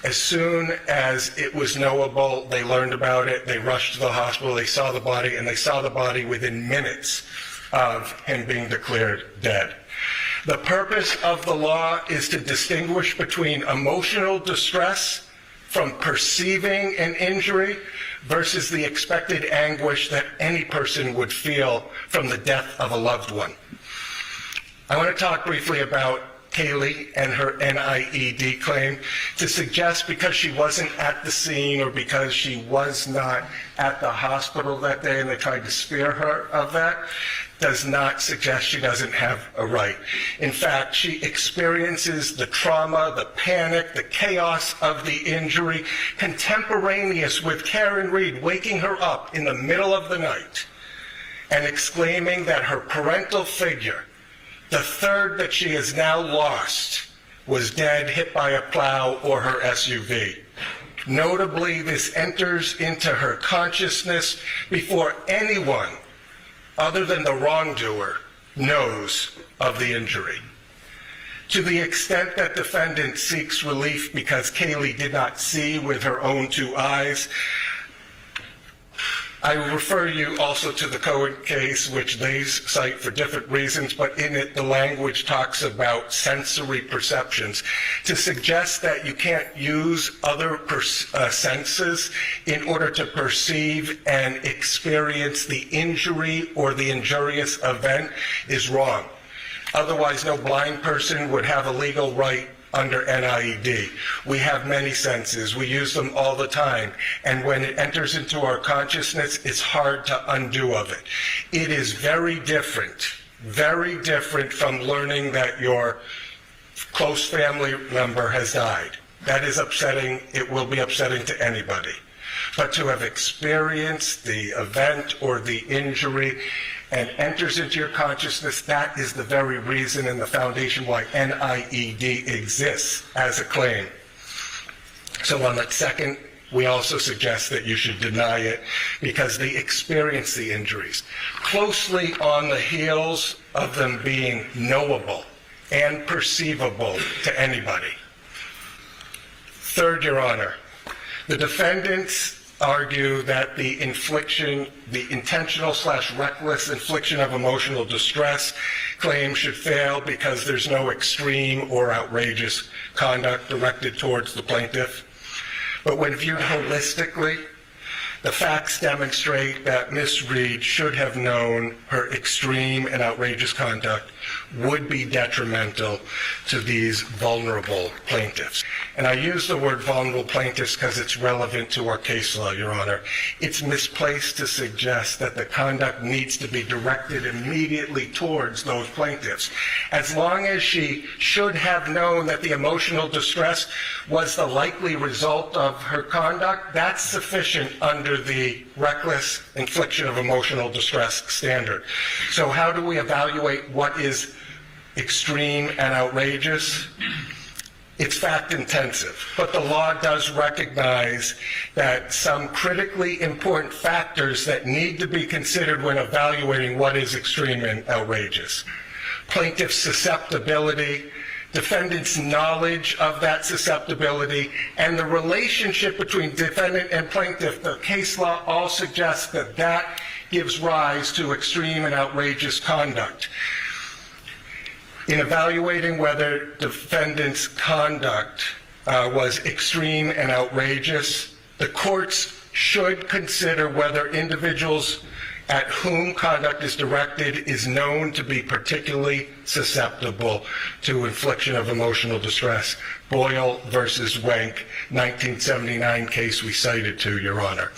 as soon as it was knowable, they learned about it, they rushed to the hospital, they saw the body, and they saw the body within minutes of him being declared dead. The purpose of the law is to distinguish between emotional distress from perceiving an injury versus the expected anguish that any person would feel from the death of a loved one. I want to talk briefly about Kaylee and her NIED claim. To suggest because she wasn't at the scene or because she was not at the hospital that day and they tried to spare her of that does not suggest she doesn't have a right. In fact, she experiences the trauma, the panic, the chaos of the injury contemporaneous with Karen Reed waking her up in the middle of the night and exclaiming that her parental figure, the third that she has now lost, was dead, hit by a plow or her SUV. Notably, this enters into her consciousness before anyone other than the wrongdoer knows of the injury. To the extent that defendant seeks relief because Kaylee did not see with her own two eyes, I refer you also to the Cohen case, which they cite for different reasons, but in it the language talks about sensory perceptions. To suggest that you can't use other senses in order to perceive and experience the injury or the injurious event is wrong. Otherwise, no blind person would have a legal right under NIED. We have many senses. We use them all the time. And when it enters into our consciousness, it's hard to undo of it. It is very different from learning that your close family member has died. That is upsetting. It will be upsetting to anybody. But to have experienced the event or the injury and enters into your consciousness, that is the very reason and the foundation why NIED exists as a claim. So on that second, we also suggest that you should deny it because they experience the injuries. Closely on the heels of them being knowable and perceivable to anybody. Third, Your Honor, the defendants argue that the intentional/reckless infliction of emotional distress claim should fail because there's no extreme or outrageous conduct directed towards the plaintiff. But when viewed holistically, the facts demonstrate that Ms. Reed should have known her extreme and outrageous conduct would be detrimental to these vulnerable plaintiffs. And I use the word vulnerable plaintiffs because it's relevant to our case law, Your Honor. It's misplaced to suggest that the conduct needs to be directed immediately towards those plaintiffs. As long as she should have known that the emotional distress was the likely result of her conduct, that's sufficient under the reckless infliction of emotional distress standard. So how do we evaluate what is extreme and outrageous? It's fact intensive, but the law does recognize that some critically important factors that need to be considered when evaluating what is extreme and outrageous. Plaintiff's susceptibility, defendant's knowledge of that susceptibility, and the relationship between defendant and plaintiff. The case law all suggests that that gives rise to extreme and outrageous conduct. In evaluating whether defendant's conduct was extreme and outrageous, the courts should consider whether individuals at whom conduct is directed is known to be particularly susceptible to infliction of emotional distress. Boyle versus Wenck, 1979 case we cited to, Your Honor.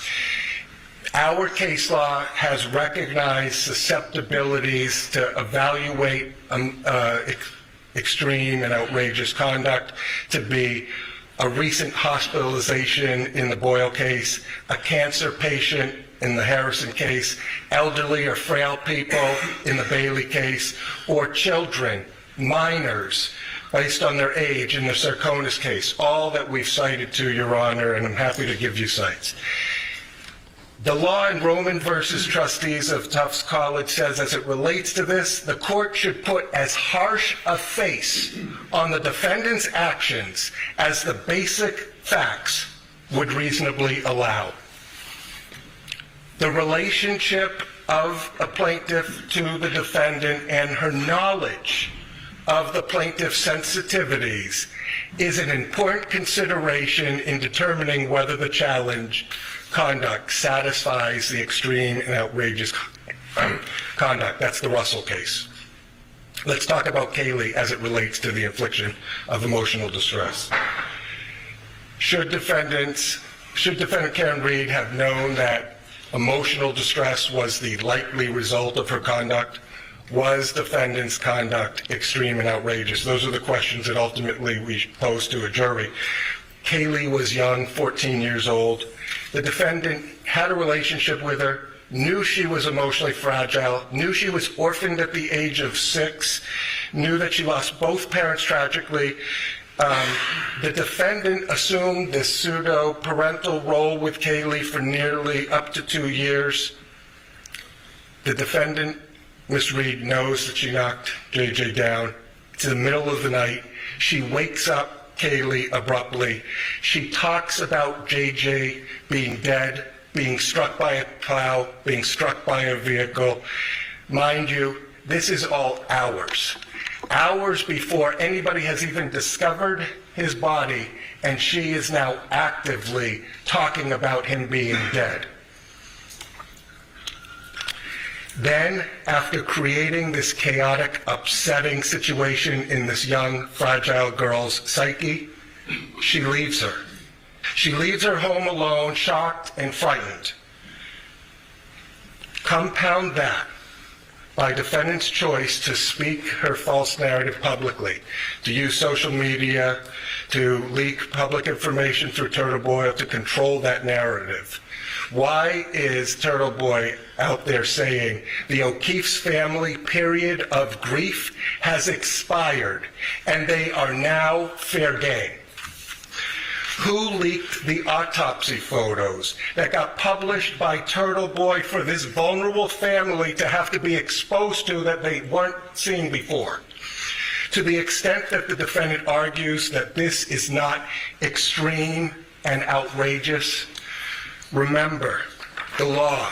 Our case law has recognized susceptibilities to evaluate extreme and outrageous conduct to be a recent hospitalization in the Boyle case, a cancer patient in the Harrison case, elderly or frail people in the Bailey case, or children, minors, based on their age in the Sarkonis case, all that we've cited to, Your Honor, and I'm happy to give you cites. The law in Roman versus Trustees of Tufts College says, as it relates to this, the court should put as harsh a face on the defendant's actions as the basic facts would reasonably allow. The relationship of a plaintiff to the defendant and her knowledge of the plaintiff's sensitivities is an important consideration in determining whether the challenge conduct satisfies the extreme and outrageous conduct. That's the Russell case. Let's talk about Kaylee as it relates to the infliction of emotional distress. Should defendant Karen Reed have known that emotional distress was the likely result of her conduct? Was defendant's conduct extreme and outrageous? Those are the questions that ultimately we pose to a jury. Kaylee was young, 14 years old. The defendant had a relationship with her, knew she was emotionally fragile, knew she was orphaned at the age of 6, knew that she lost both parents tragically. The defendant assumed this pseudo-parental role with Kaylee for nearly up to 2 years. The defendant, Ms. Reed, knows that she knocked JJ down. It's in the middle of the night. She wakes up Kaylee abruptly. She talks about JJ being dead, being struck by a plow, being struck by a vehicle. Mind you, this is all hours before anybody has even discovered his body, and she is now actively talking about him being dead. Then, after creating this chaotic, upsetting situation in this young, fragile girl's psyche, she leaves her. She leaves her home alone, shocked and frightened. Compound that by defendant's choice to speak her false narrative publicly, to use social media, to leak public information through Turtle Boy, to control that narrative. Why is Turtle Boy out there saying the O'Keefe's family period of grief has expired and they are now fair game? Who leaked the autopsy photos that got published by Turtle Boy for this vulnerable family to have to be exposed to that they weren't seeing before? To the extent that the defendant argues that this is not extreme and outrageous, remember the law.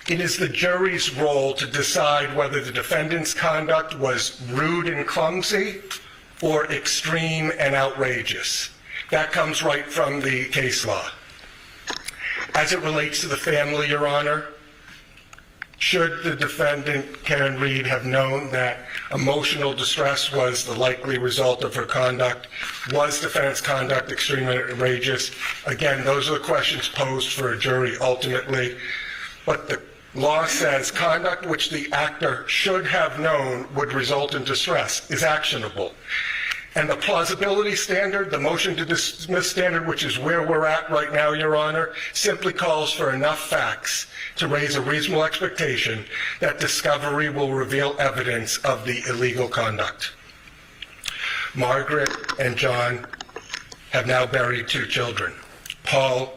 It is the jury's role to decide whether the defendant's conduct was rude and clumsy or extreme and outrageous. That comes right from the case law. As it relates to the family, Your Honor, should the defendant, Karen Reed, have known that emotional distress was the likely result of her conduct? Was defendant's conduct extremely outrageous? Again, those are the questions posed for a jury ultimately. But the law says conduct which the actor should have known would result in distress is actionable. And the plausibility standard, the motion to dismiss standard, which is where we're at right now, Your Honor, simply calls for enough facts to raise a reasonable expectation that discovery will reveal evidence of the illegal conduct. Margaret and John have now buried 2 children. Paul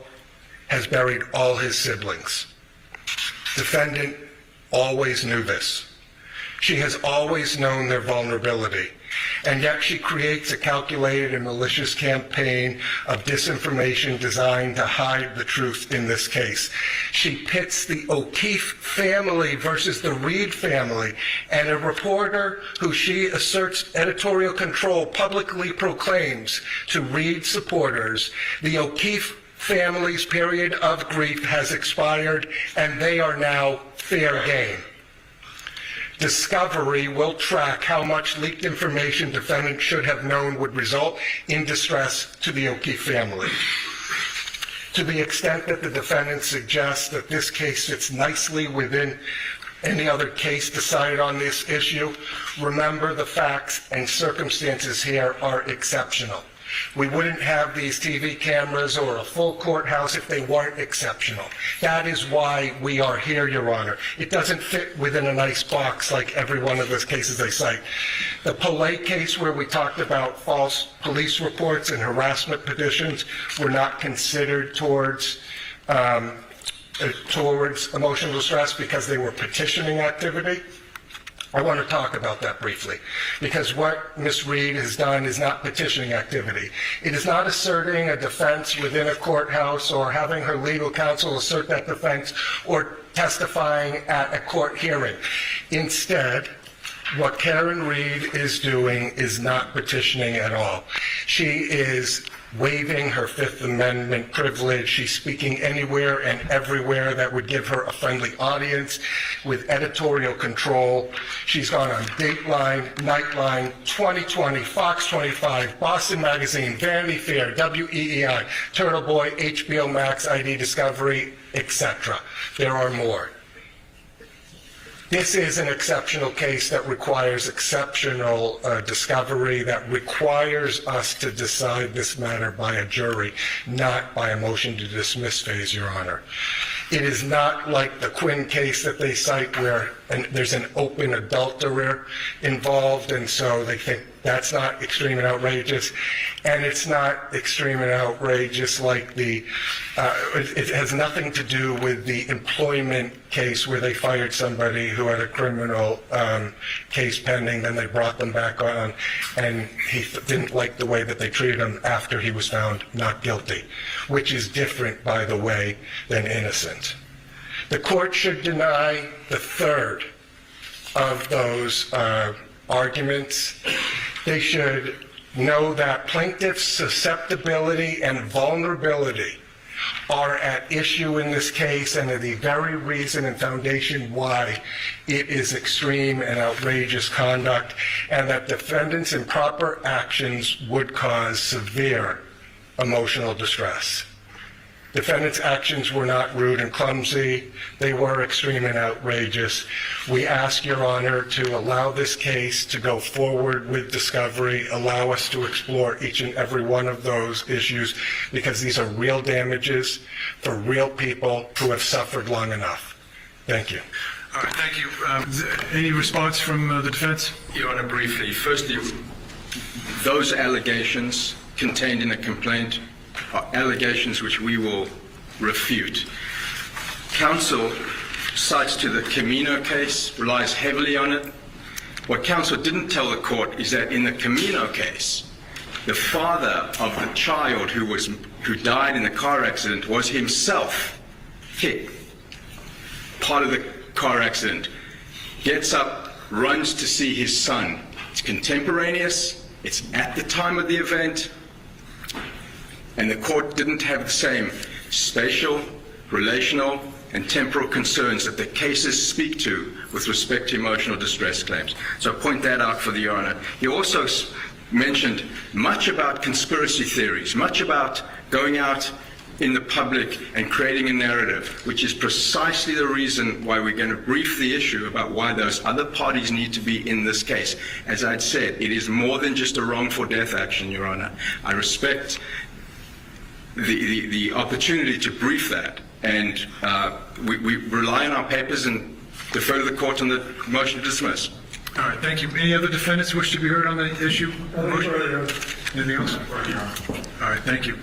has buried all his siblings. Defendant always knew this. She has always known their vulnerability. And yet she creates a calculated and malicious campaign of disinformation designed to hide the truth in this case. She pits the O'Keefe family versus the Reed family, and a reporter who she asserts editorial control publicly proclaims to Reed supporters, the O'Keefe family's period of grief has expired and they are now fair game. Discovery will track how much leaked information defendant should have known would result in distress to the O'Keefe family. To the extent that the defendant suggests that this case fits nicely within any other case decided on this issue, remember the facts and circumstances here are exceptional. We wouldn't have these TV cameras or a full courthouse if they weren't exceptional. That is why we are here, Your Honor. It doesn't fit within a nice box like every one of those cases I cite. The Polay case where we talked about false police reports and harassment petitions were not considered towards emotional distress because they were petitioning activity. I want to talk about that briefly, because what Ms. Reed has done is not petitioning activity. It is not asserting a defense within a courthouse or having her legal counsel assert that defense or testifying at a court hearing. Instead, What Karen Reed is doing is not petitioning at all. She is waiving her Fifth Amendment privilege. She's speaking anywhere and everywhere that would give her a friendly audience with editorial control. She's gone on Dateline, Nightline, 2020, Fox 25, Boston Magazine, Vanity Fair, WEEI, Turtle Boy, HBO Max, ID Discovery, etc. There are more. This is an exceptional case that requires exceptional discovery, that requires us to decide this matter by a jury, not by a motion to dismiss phase, Your Honor. It is not like the Quinn case that they cite where there's an open adulterer involved, and so they think that's not extreme and outrageous. And it's not extreme and outrageous like it has nothing to do with the employment case where they fired somebody who had a criminal case pending, then they brought them back on, and he didn't like the way that they treated him after he was found not guilty, which is different, by the way, than innocent. The court should deny the third of those arguments. They should know that plaintiff's susceptibility and vulnerability are at issue in this case and are the very reason and foundation why it is extreme and outrageous conduct, and that defendants' improper actions would cause severe emotional distress. Defendants' actions were not rude and clumsy. They were extreme and outrageous. We ask Your Honor to allow this case to go forward with discovery, allow us to explore each and every one of those issues, because these are real damages for real people who have suffered long enough. Thank you. All right, thank you. Any response from the defense? Your Honor, briefly. Firstly, those allegations contained in the complaint are allegations which we will refute. Counsel cites to the Camino case, relies heavily on it. What counsel didn't tell the court is that in the Camino case, the father of the child who died in the car accident was himself hit. Part of the car accident. Gets up, runs to see his son. It's contemporaneous. It's at the time of the event. And the court didn't have the same spatial, relational, and temporal concerns that the cases speak to with respect to emotional distress claims. So I point that out for the Your Honor. He also mentioned much about conspiracy theories, much about going out in the public and creating a narrative, which is precisely the reason why we're going to brief the issue about why those other parties need to be in this case. As I'd said, it is more than just a wrongful death action, Your Honor. I respect the opportunity to brief that, and we rely on our papers and defer to the court on the motion to dismiss. All right, thank you. Any other defendants wish to be heard on the issue? Anything else? All right, thank you.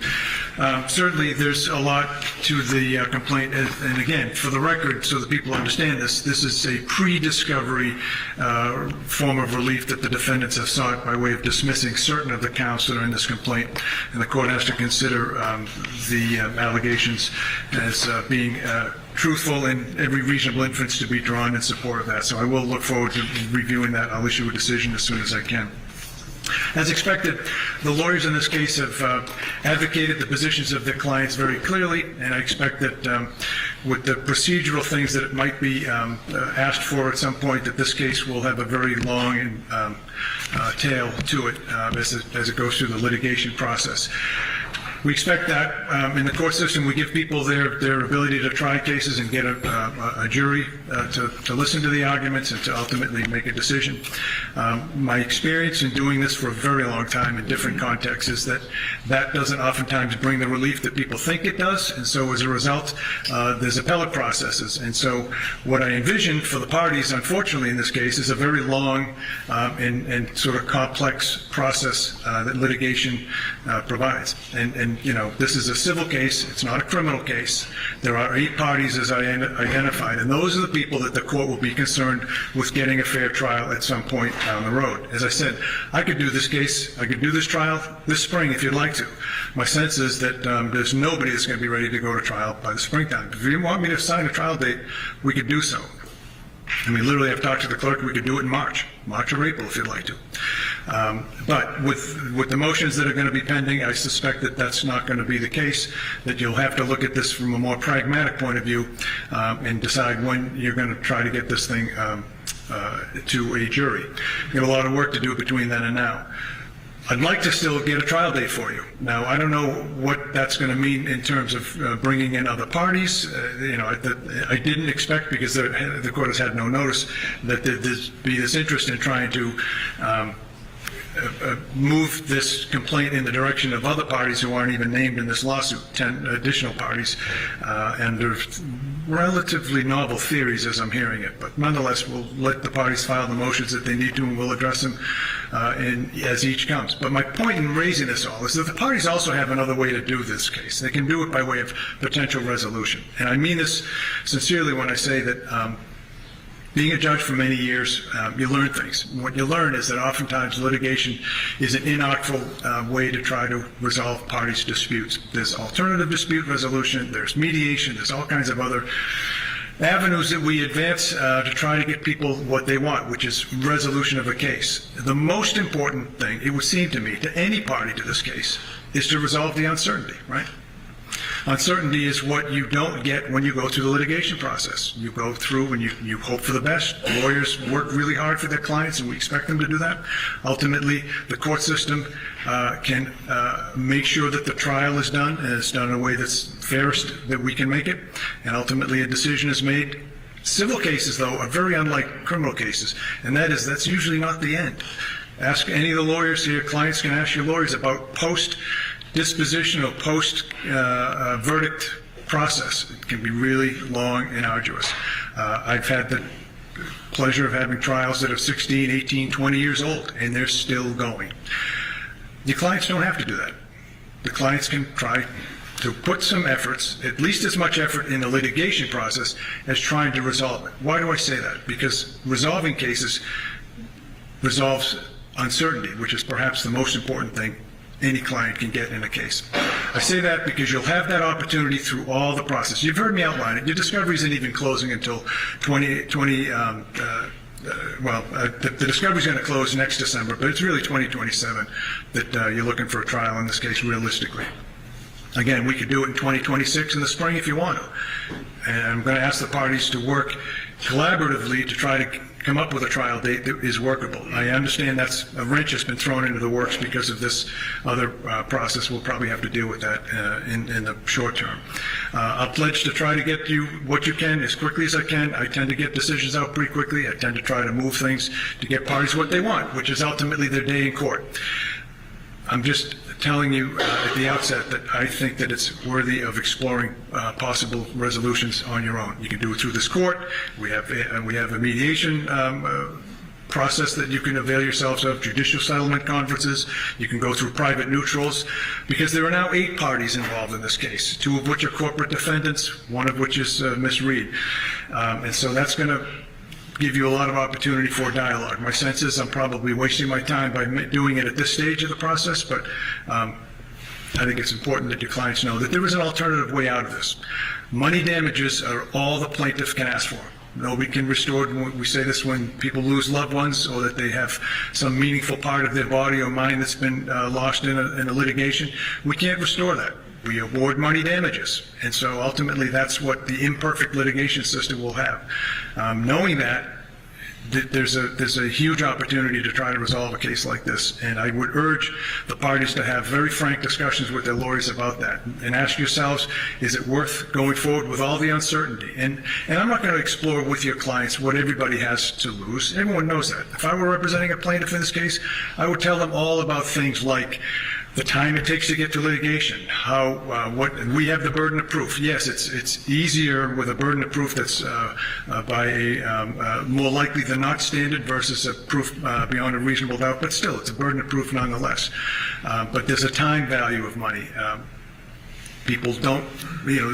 Certainly, there's a lot to the complaint, and again, for the record, so that people understand this is a pre-discovery form of relief that the defendants have sought by way of dismissing certain of the counts that are in this complaint, and the court has to consider the allegations as being truthful and every reasonable inference to be drawn in support of that. So I will look forward to reviewing that. I'll issue a decision as soon as I can. As expected, the lawyers in this case have advocated the positions of their clients very clearly, and I expect that with the procedural things that it might be asked for at some point, that this case will have a very long and tail to it as it goes through the litigation process. We expect that in the court system we give people their ability to try cases and get a jury to listen to the arguments and to ultimately make a decision. My experience in doing this for a very long time in different contexts is that doesn't oftentimes bring the relief that people think it does, and so as a result there's appellate processes. And so what I envision for the parties, unfortunately in this case, is a very long and sort of complex process that litigation provides. And you know, this is a civil case, it's not a criminal case. There are 8 parties as I identified, and those are the people that the court will be concerned with getting a fair trial at some point down the road. As I said, I could do this case, I could do this trial this spring if you'd like to. My sense is that there's nobody that's going to be ready to go to trial by the springtime. If you want me to assign a trial date, we could do so. I mean, literally, I've talked to the clerk, we could do it in March or April if you'd like to. But with the motions that are going to be pending, I suspect that that's not going to be the case, that you'll have to look at this from a more pragmatic point of view and decide when you're going to try to get this thing to a jury. You have a lot of work to do between then and now. I'd like to still get a trial date for you. Now, I don't know what that's going to mean in terms of bringing in other parties. I didn't expect, because the court has had no notice, that there'd be this interest in trying to move this complaint in the direction of other parties who aren't even named in this lawsuit, 10 additional parties, and there's relatively novel theories as I'm hearing it. But nonetheless, we'll let the parties file the motions that they need to, and we'll address them as each comes. But my point in raising this all is that the parties also have another way to do this case. They can do it by way of potential resolution. And I mean this sincerely when I say that being a judge for many years, you learn things. What you learn is that oftentimes litigation is an inartful way to try to resolve parties' disputes. There's alternative dispute resolution, there's mediation, there's all kinds of other avenues that we advance to try to get people what they want, which is resolution of a case. The most important thing, it would seem to me, to any party to this case, is to resolve the uncertainty, right? Uncertainty is what you don't get when you go through the litigation process. You go through and you hope for the best. Lawyers work really hard for their clients, and we expect them to do that. Ultimately, the court system can make sure that the trial is done, and it's done in a way that's fairest that we can make it, and ultimately a decision is made. Civil cases, though, are very unlike criminal cases, and that's usually not the end. Ask any of the lawyers here, clients can ask your lawyers about post-disposition or post-verdict process. It can be really long and arduous. I've had the pleasure of having trials that are 16, 18, 20 years old, and they're still going. The clients don't have to do that. The clients can try to put some efforts, at least as much effort in the litigation process as trying to resolve it. Why do I say that? Because resolving cases resolves uncertainty, which is perhaps the most important thing any client can get in a case. I say that because you'll have that opportunity through all the process. You've heard me outline it. Your discovery isn't even closing until the discovery is going to close next December, but it's really 2027 that you're looking for a trial in this case realistically. Again, we could do it in 2026 in the spring if you want to. And I'm going to ask the parties to work collaboratively to try to come up with a trial date that is workable. I understand that's a wrench that's been thrown into the works because of this other process. We'll probably have to deal with that in the short term. I'll pledge to try to get you what you can as quickly as I can. I tend to get decisions out pretty quickly. I tend to try to move things to get parties what they want, which is ultimately their day in court. I'm just telling you at the outset that I think that it's worthy of exploring possible resolutions on your own. You can do it through this court. We have a mediation process that you can avail yourselves of, judicial settlement conferences. You can go through private neutrals, because there are now 8 parties involved in this case, 2 of which are corporate defendants, 1 of which is Ms. Reed. And so that's going to give you a lot of opportunity for dialogue. My sense is I'm probably wasting my time by doing it at this stage of the process, but I think it's important that your clients know that there is an alternative way out of this. Money damages are all the plaintiff can ask for. Nobody can restore, we say this when people lose loved ones or that they have some meaningful part of their body or mind that's been lost in a litigation. We can't restore that. We award money damages. And so ultimately that's what the imperfect litigation system will have. Knowing that, there's a huge opportunity to try to resolve a case like this, and I would urge the parties to have very frank discussions with their lawyers about that, and ask yourselves, is it worth going forward with all the uncertainty? And I'm not going to explore with your clients what everybody has to lose. Everyone knows that. If I were representing a plaintiff in this case, I would tell them all about things like the time it takes to get to litigation, what we have the burden of proof. Yes, it's easier with a burden of proof that's by a more likely than not standard versus a proof beyond a reasonable doubt, but still, it's a burden of proof nonetheless. But there's a time value of money. People don't,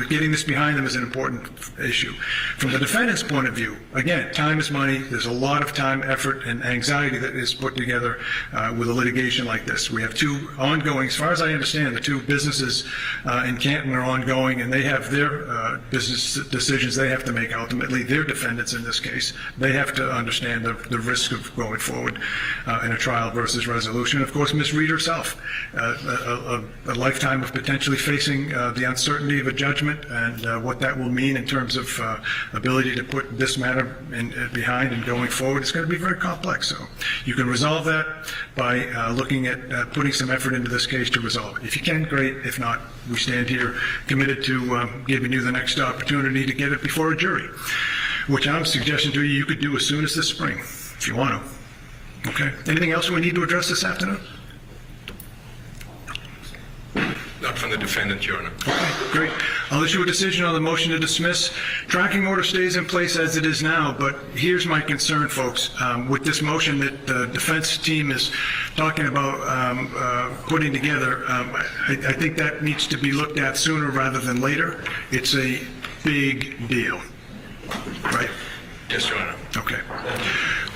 getting this behind them is an important issue. From the defendant's point of view, again, time is money. There's a lot of time, effort, and anxiety that is put together with a litigation like this. We have two ongoing, as far as I understand, the two businesses in Canton are ongoing, and they have their business decisions they have to make ultimately. They're defendants in this case. They have to understand the risk of going forward in a trial versus resolution. Of course, Ms. Reed herself, a lifetime of potentially facing the uncertainty of a judgment and what that will mean in terms of ability to put this matter behind and going forward. It's going to be very complex. So you can resolve that by looking at putting some effort into this case to resolve it. If you can, great. If not, we stand here committed to giving you the next opportunity to get it before a jury, which I'm suggesting to you you could do as soon as this spring, if you want to. Okay? Anything else we need to address this afternoon? Not from the defendant, Your Honor. Okay, great. I'll issue a decision on the motion to dismiss. Tracking order stays in place as it is now, but here's my concern, folks. With this motion that the defense team is talking about putting together, I think that needs to be looked at sooner rather than later. It's a big deal, right? Yes, Your Honor. Okay.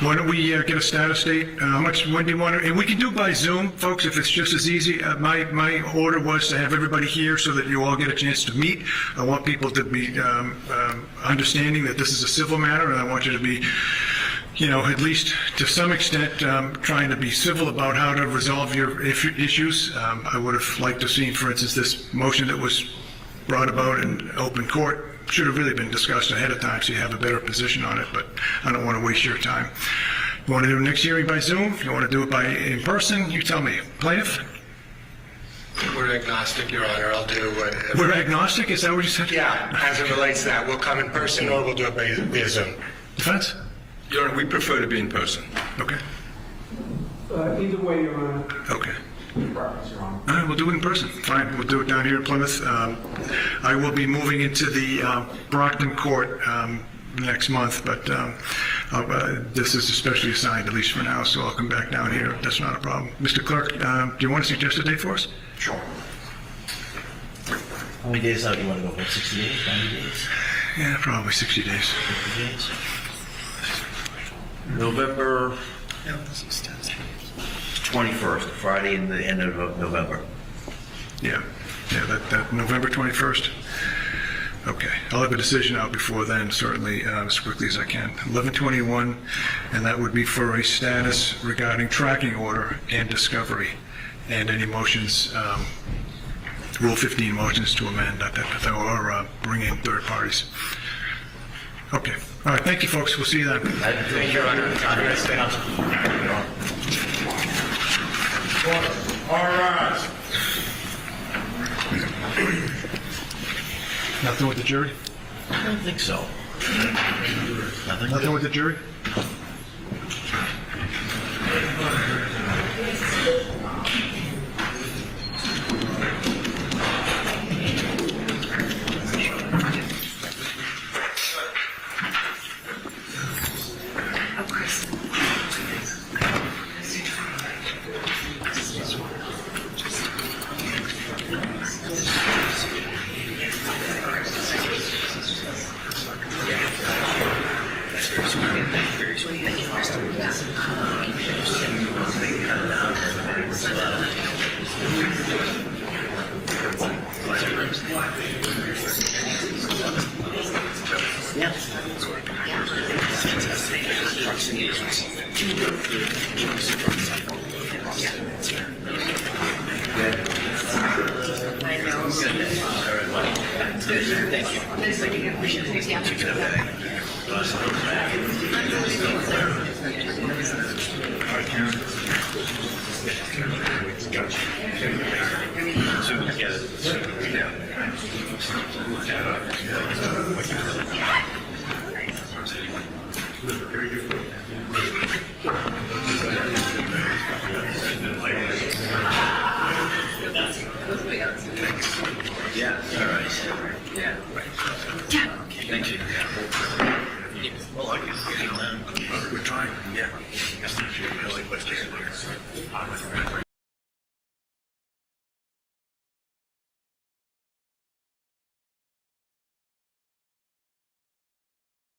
Why don't we get a status date? When do you want to, and we can do by Zoom, folks, if it's just as easy. My order was to have everybody here so that you all get a chance to meet. I want people to be understanding that this is a civil matter, and I want you to be, at least to some extent, trying to be civil about how to resolve your issues. I would have liked to have seen, for instance, this motion that was brought about in open court should have really been discussed ahead of time so you have a better position on it, but I don't want to waste your time. You want to do the next hearing by Zoom? You want to do it in person? You tell me. Plaintiff? We're agnostic, Your Honor. I'll do whatever. We're agnostic? Is that what you said? Yeah, as it relates to that. We'll come in person or we'll do it via Zoom. Defense? Your Honor, we prefer to be in person. Okay. Either way, Your Honor. Okay. Preference, Your Honor. All right, we'll do it in person. Fine, we'll do it down here in Plymouth. I will be moving into the Brockton Court next month, but this is especially assigned, at least for now, so I'll come back down here. That's not a problem. Mr. Clerk, do you want to suggest a date for us? Sure. How many days out you want to go? 60 days, 90 days? Yeah, probably 60 days. 50 days? November 21st, Friday in the end of November. Yeah, that November 21st. Okay, I'll have a decision out before then, certainly, as quickly as I can. 11/21, and that would be for a status regarding tracking order and discovery, and any motions, Rule 15 motions to amend or bring in third parties. Okay, all right, thank you, folks. We'll see you then. Thank you, Your Honor. All right. Nothing with the jury? I don't think so. Nothing with the jury? Yeah, all right. Yeah. Thank you. Well, I guess we're trying. Yeah.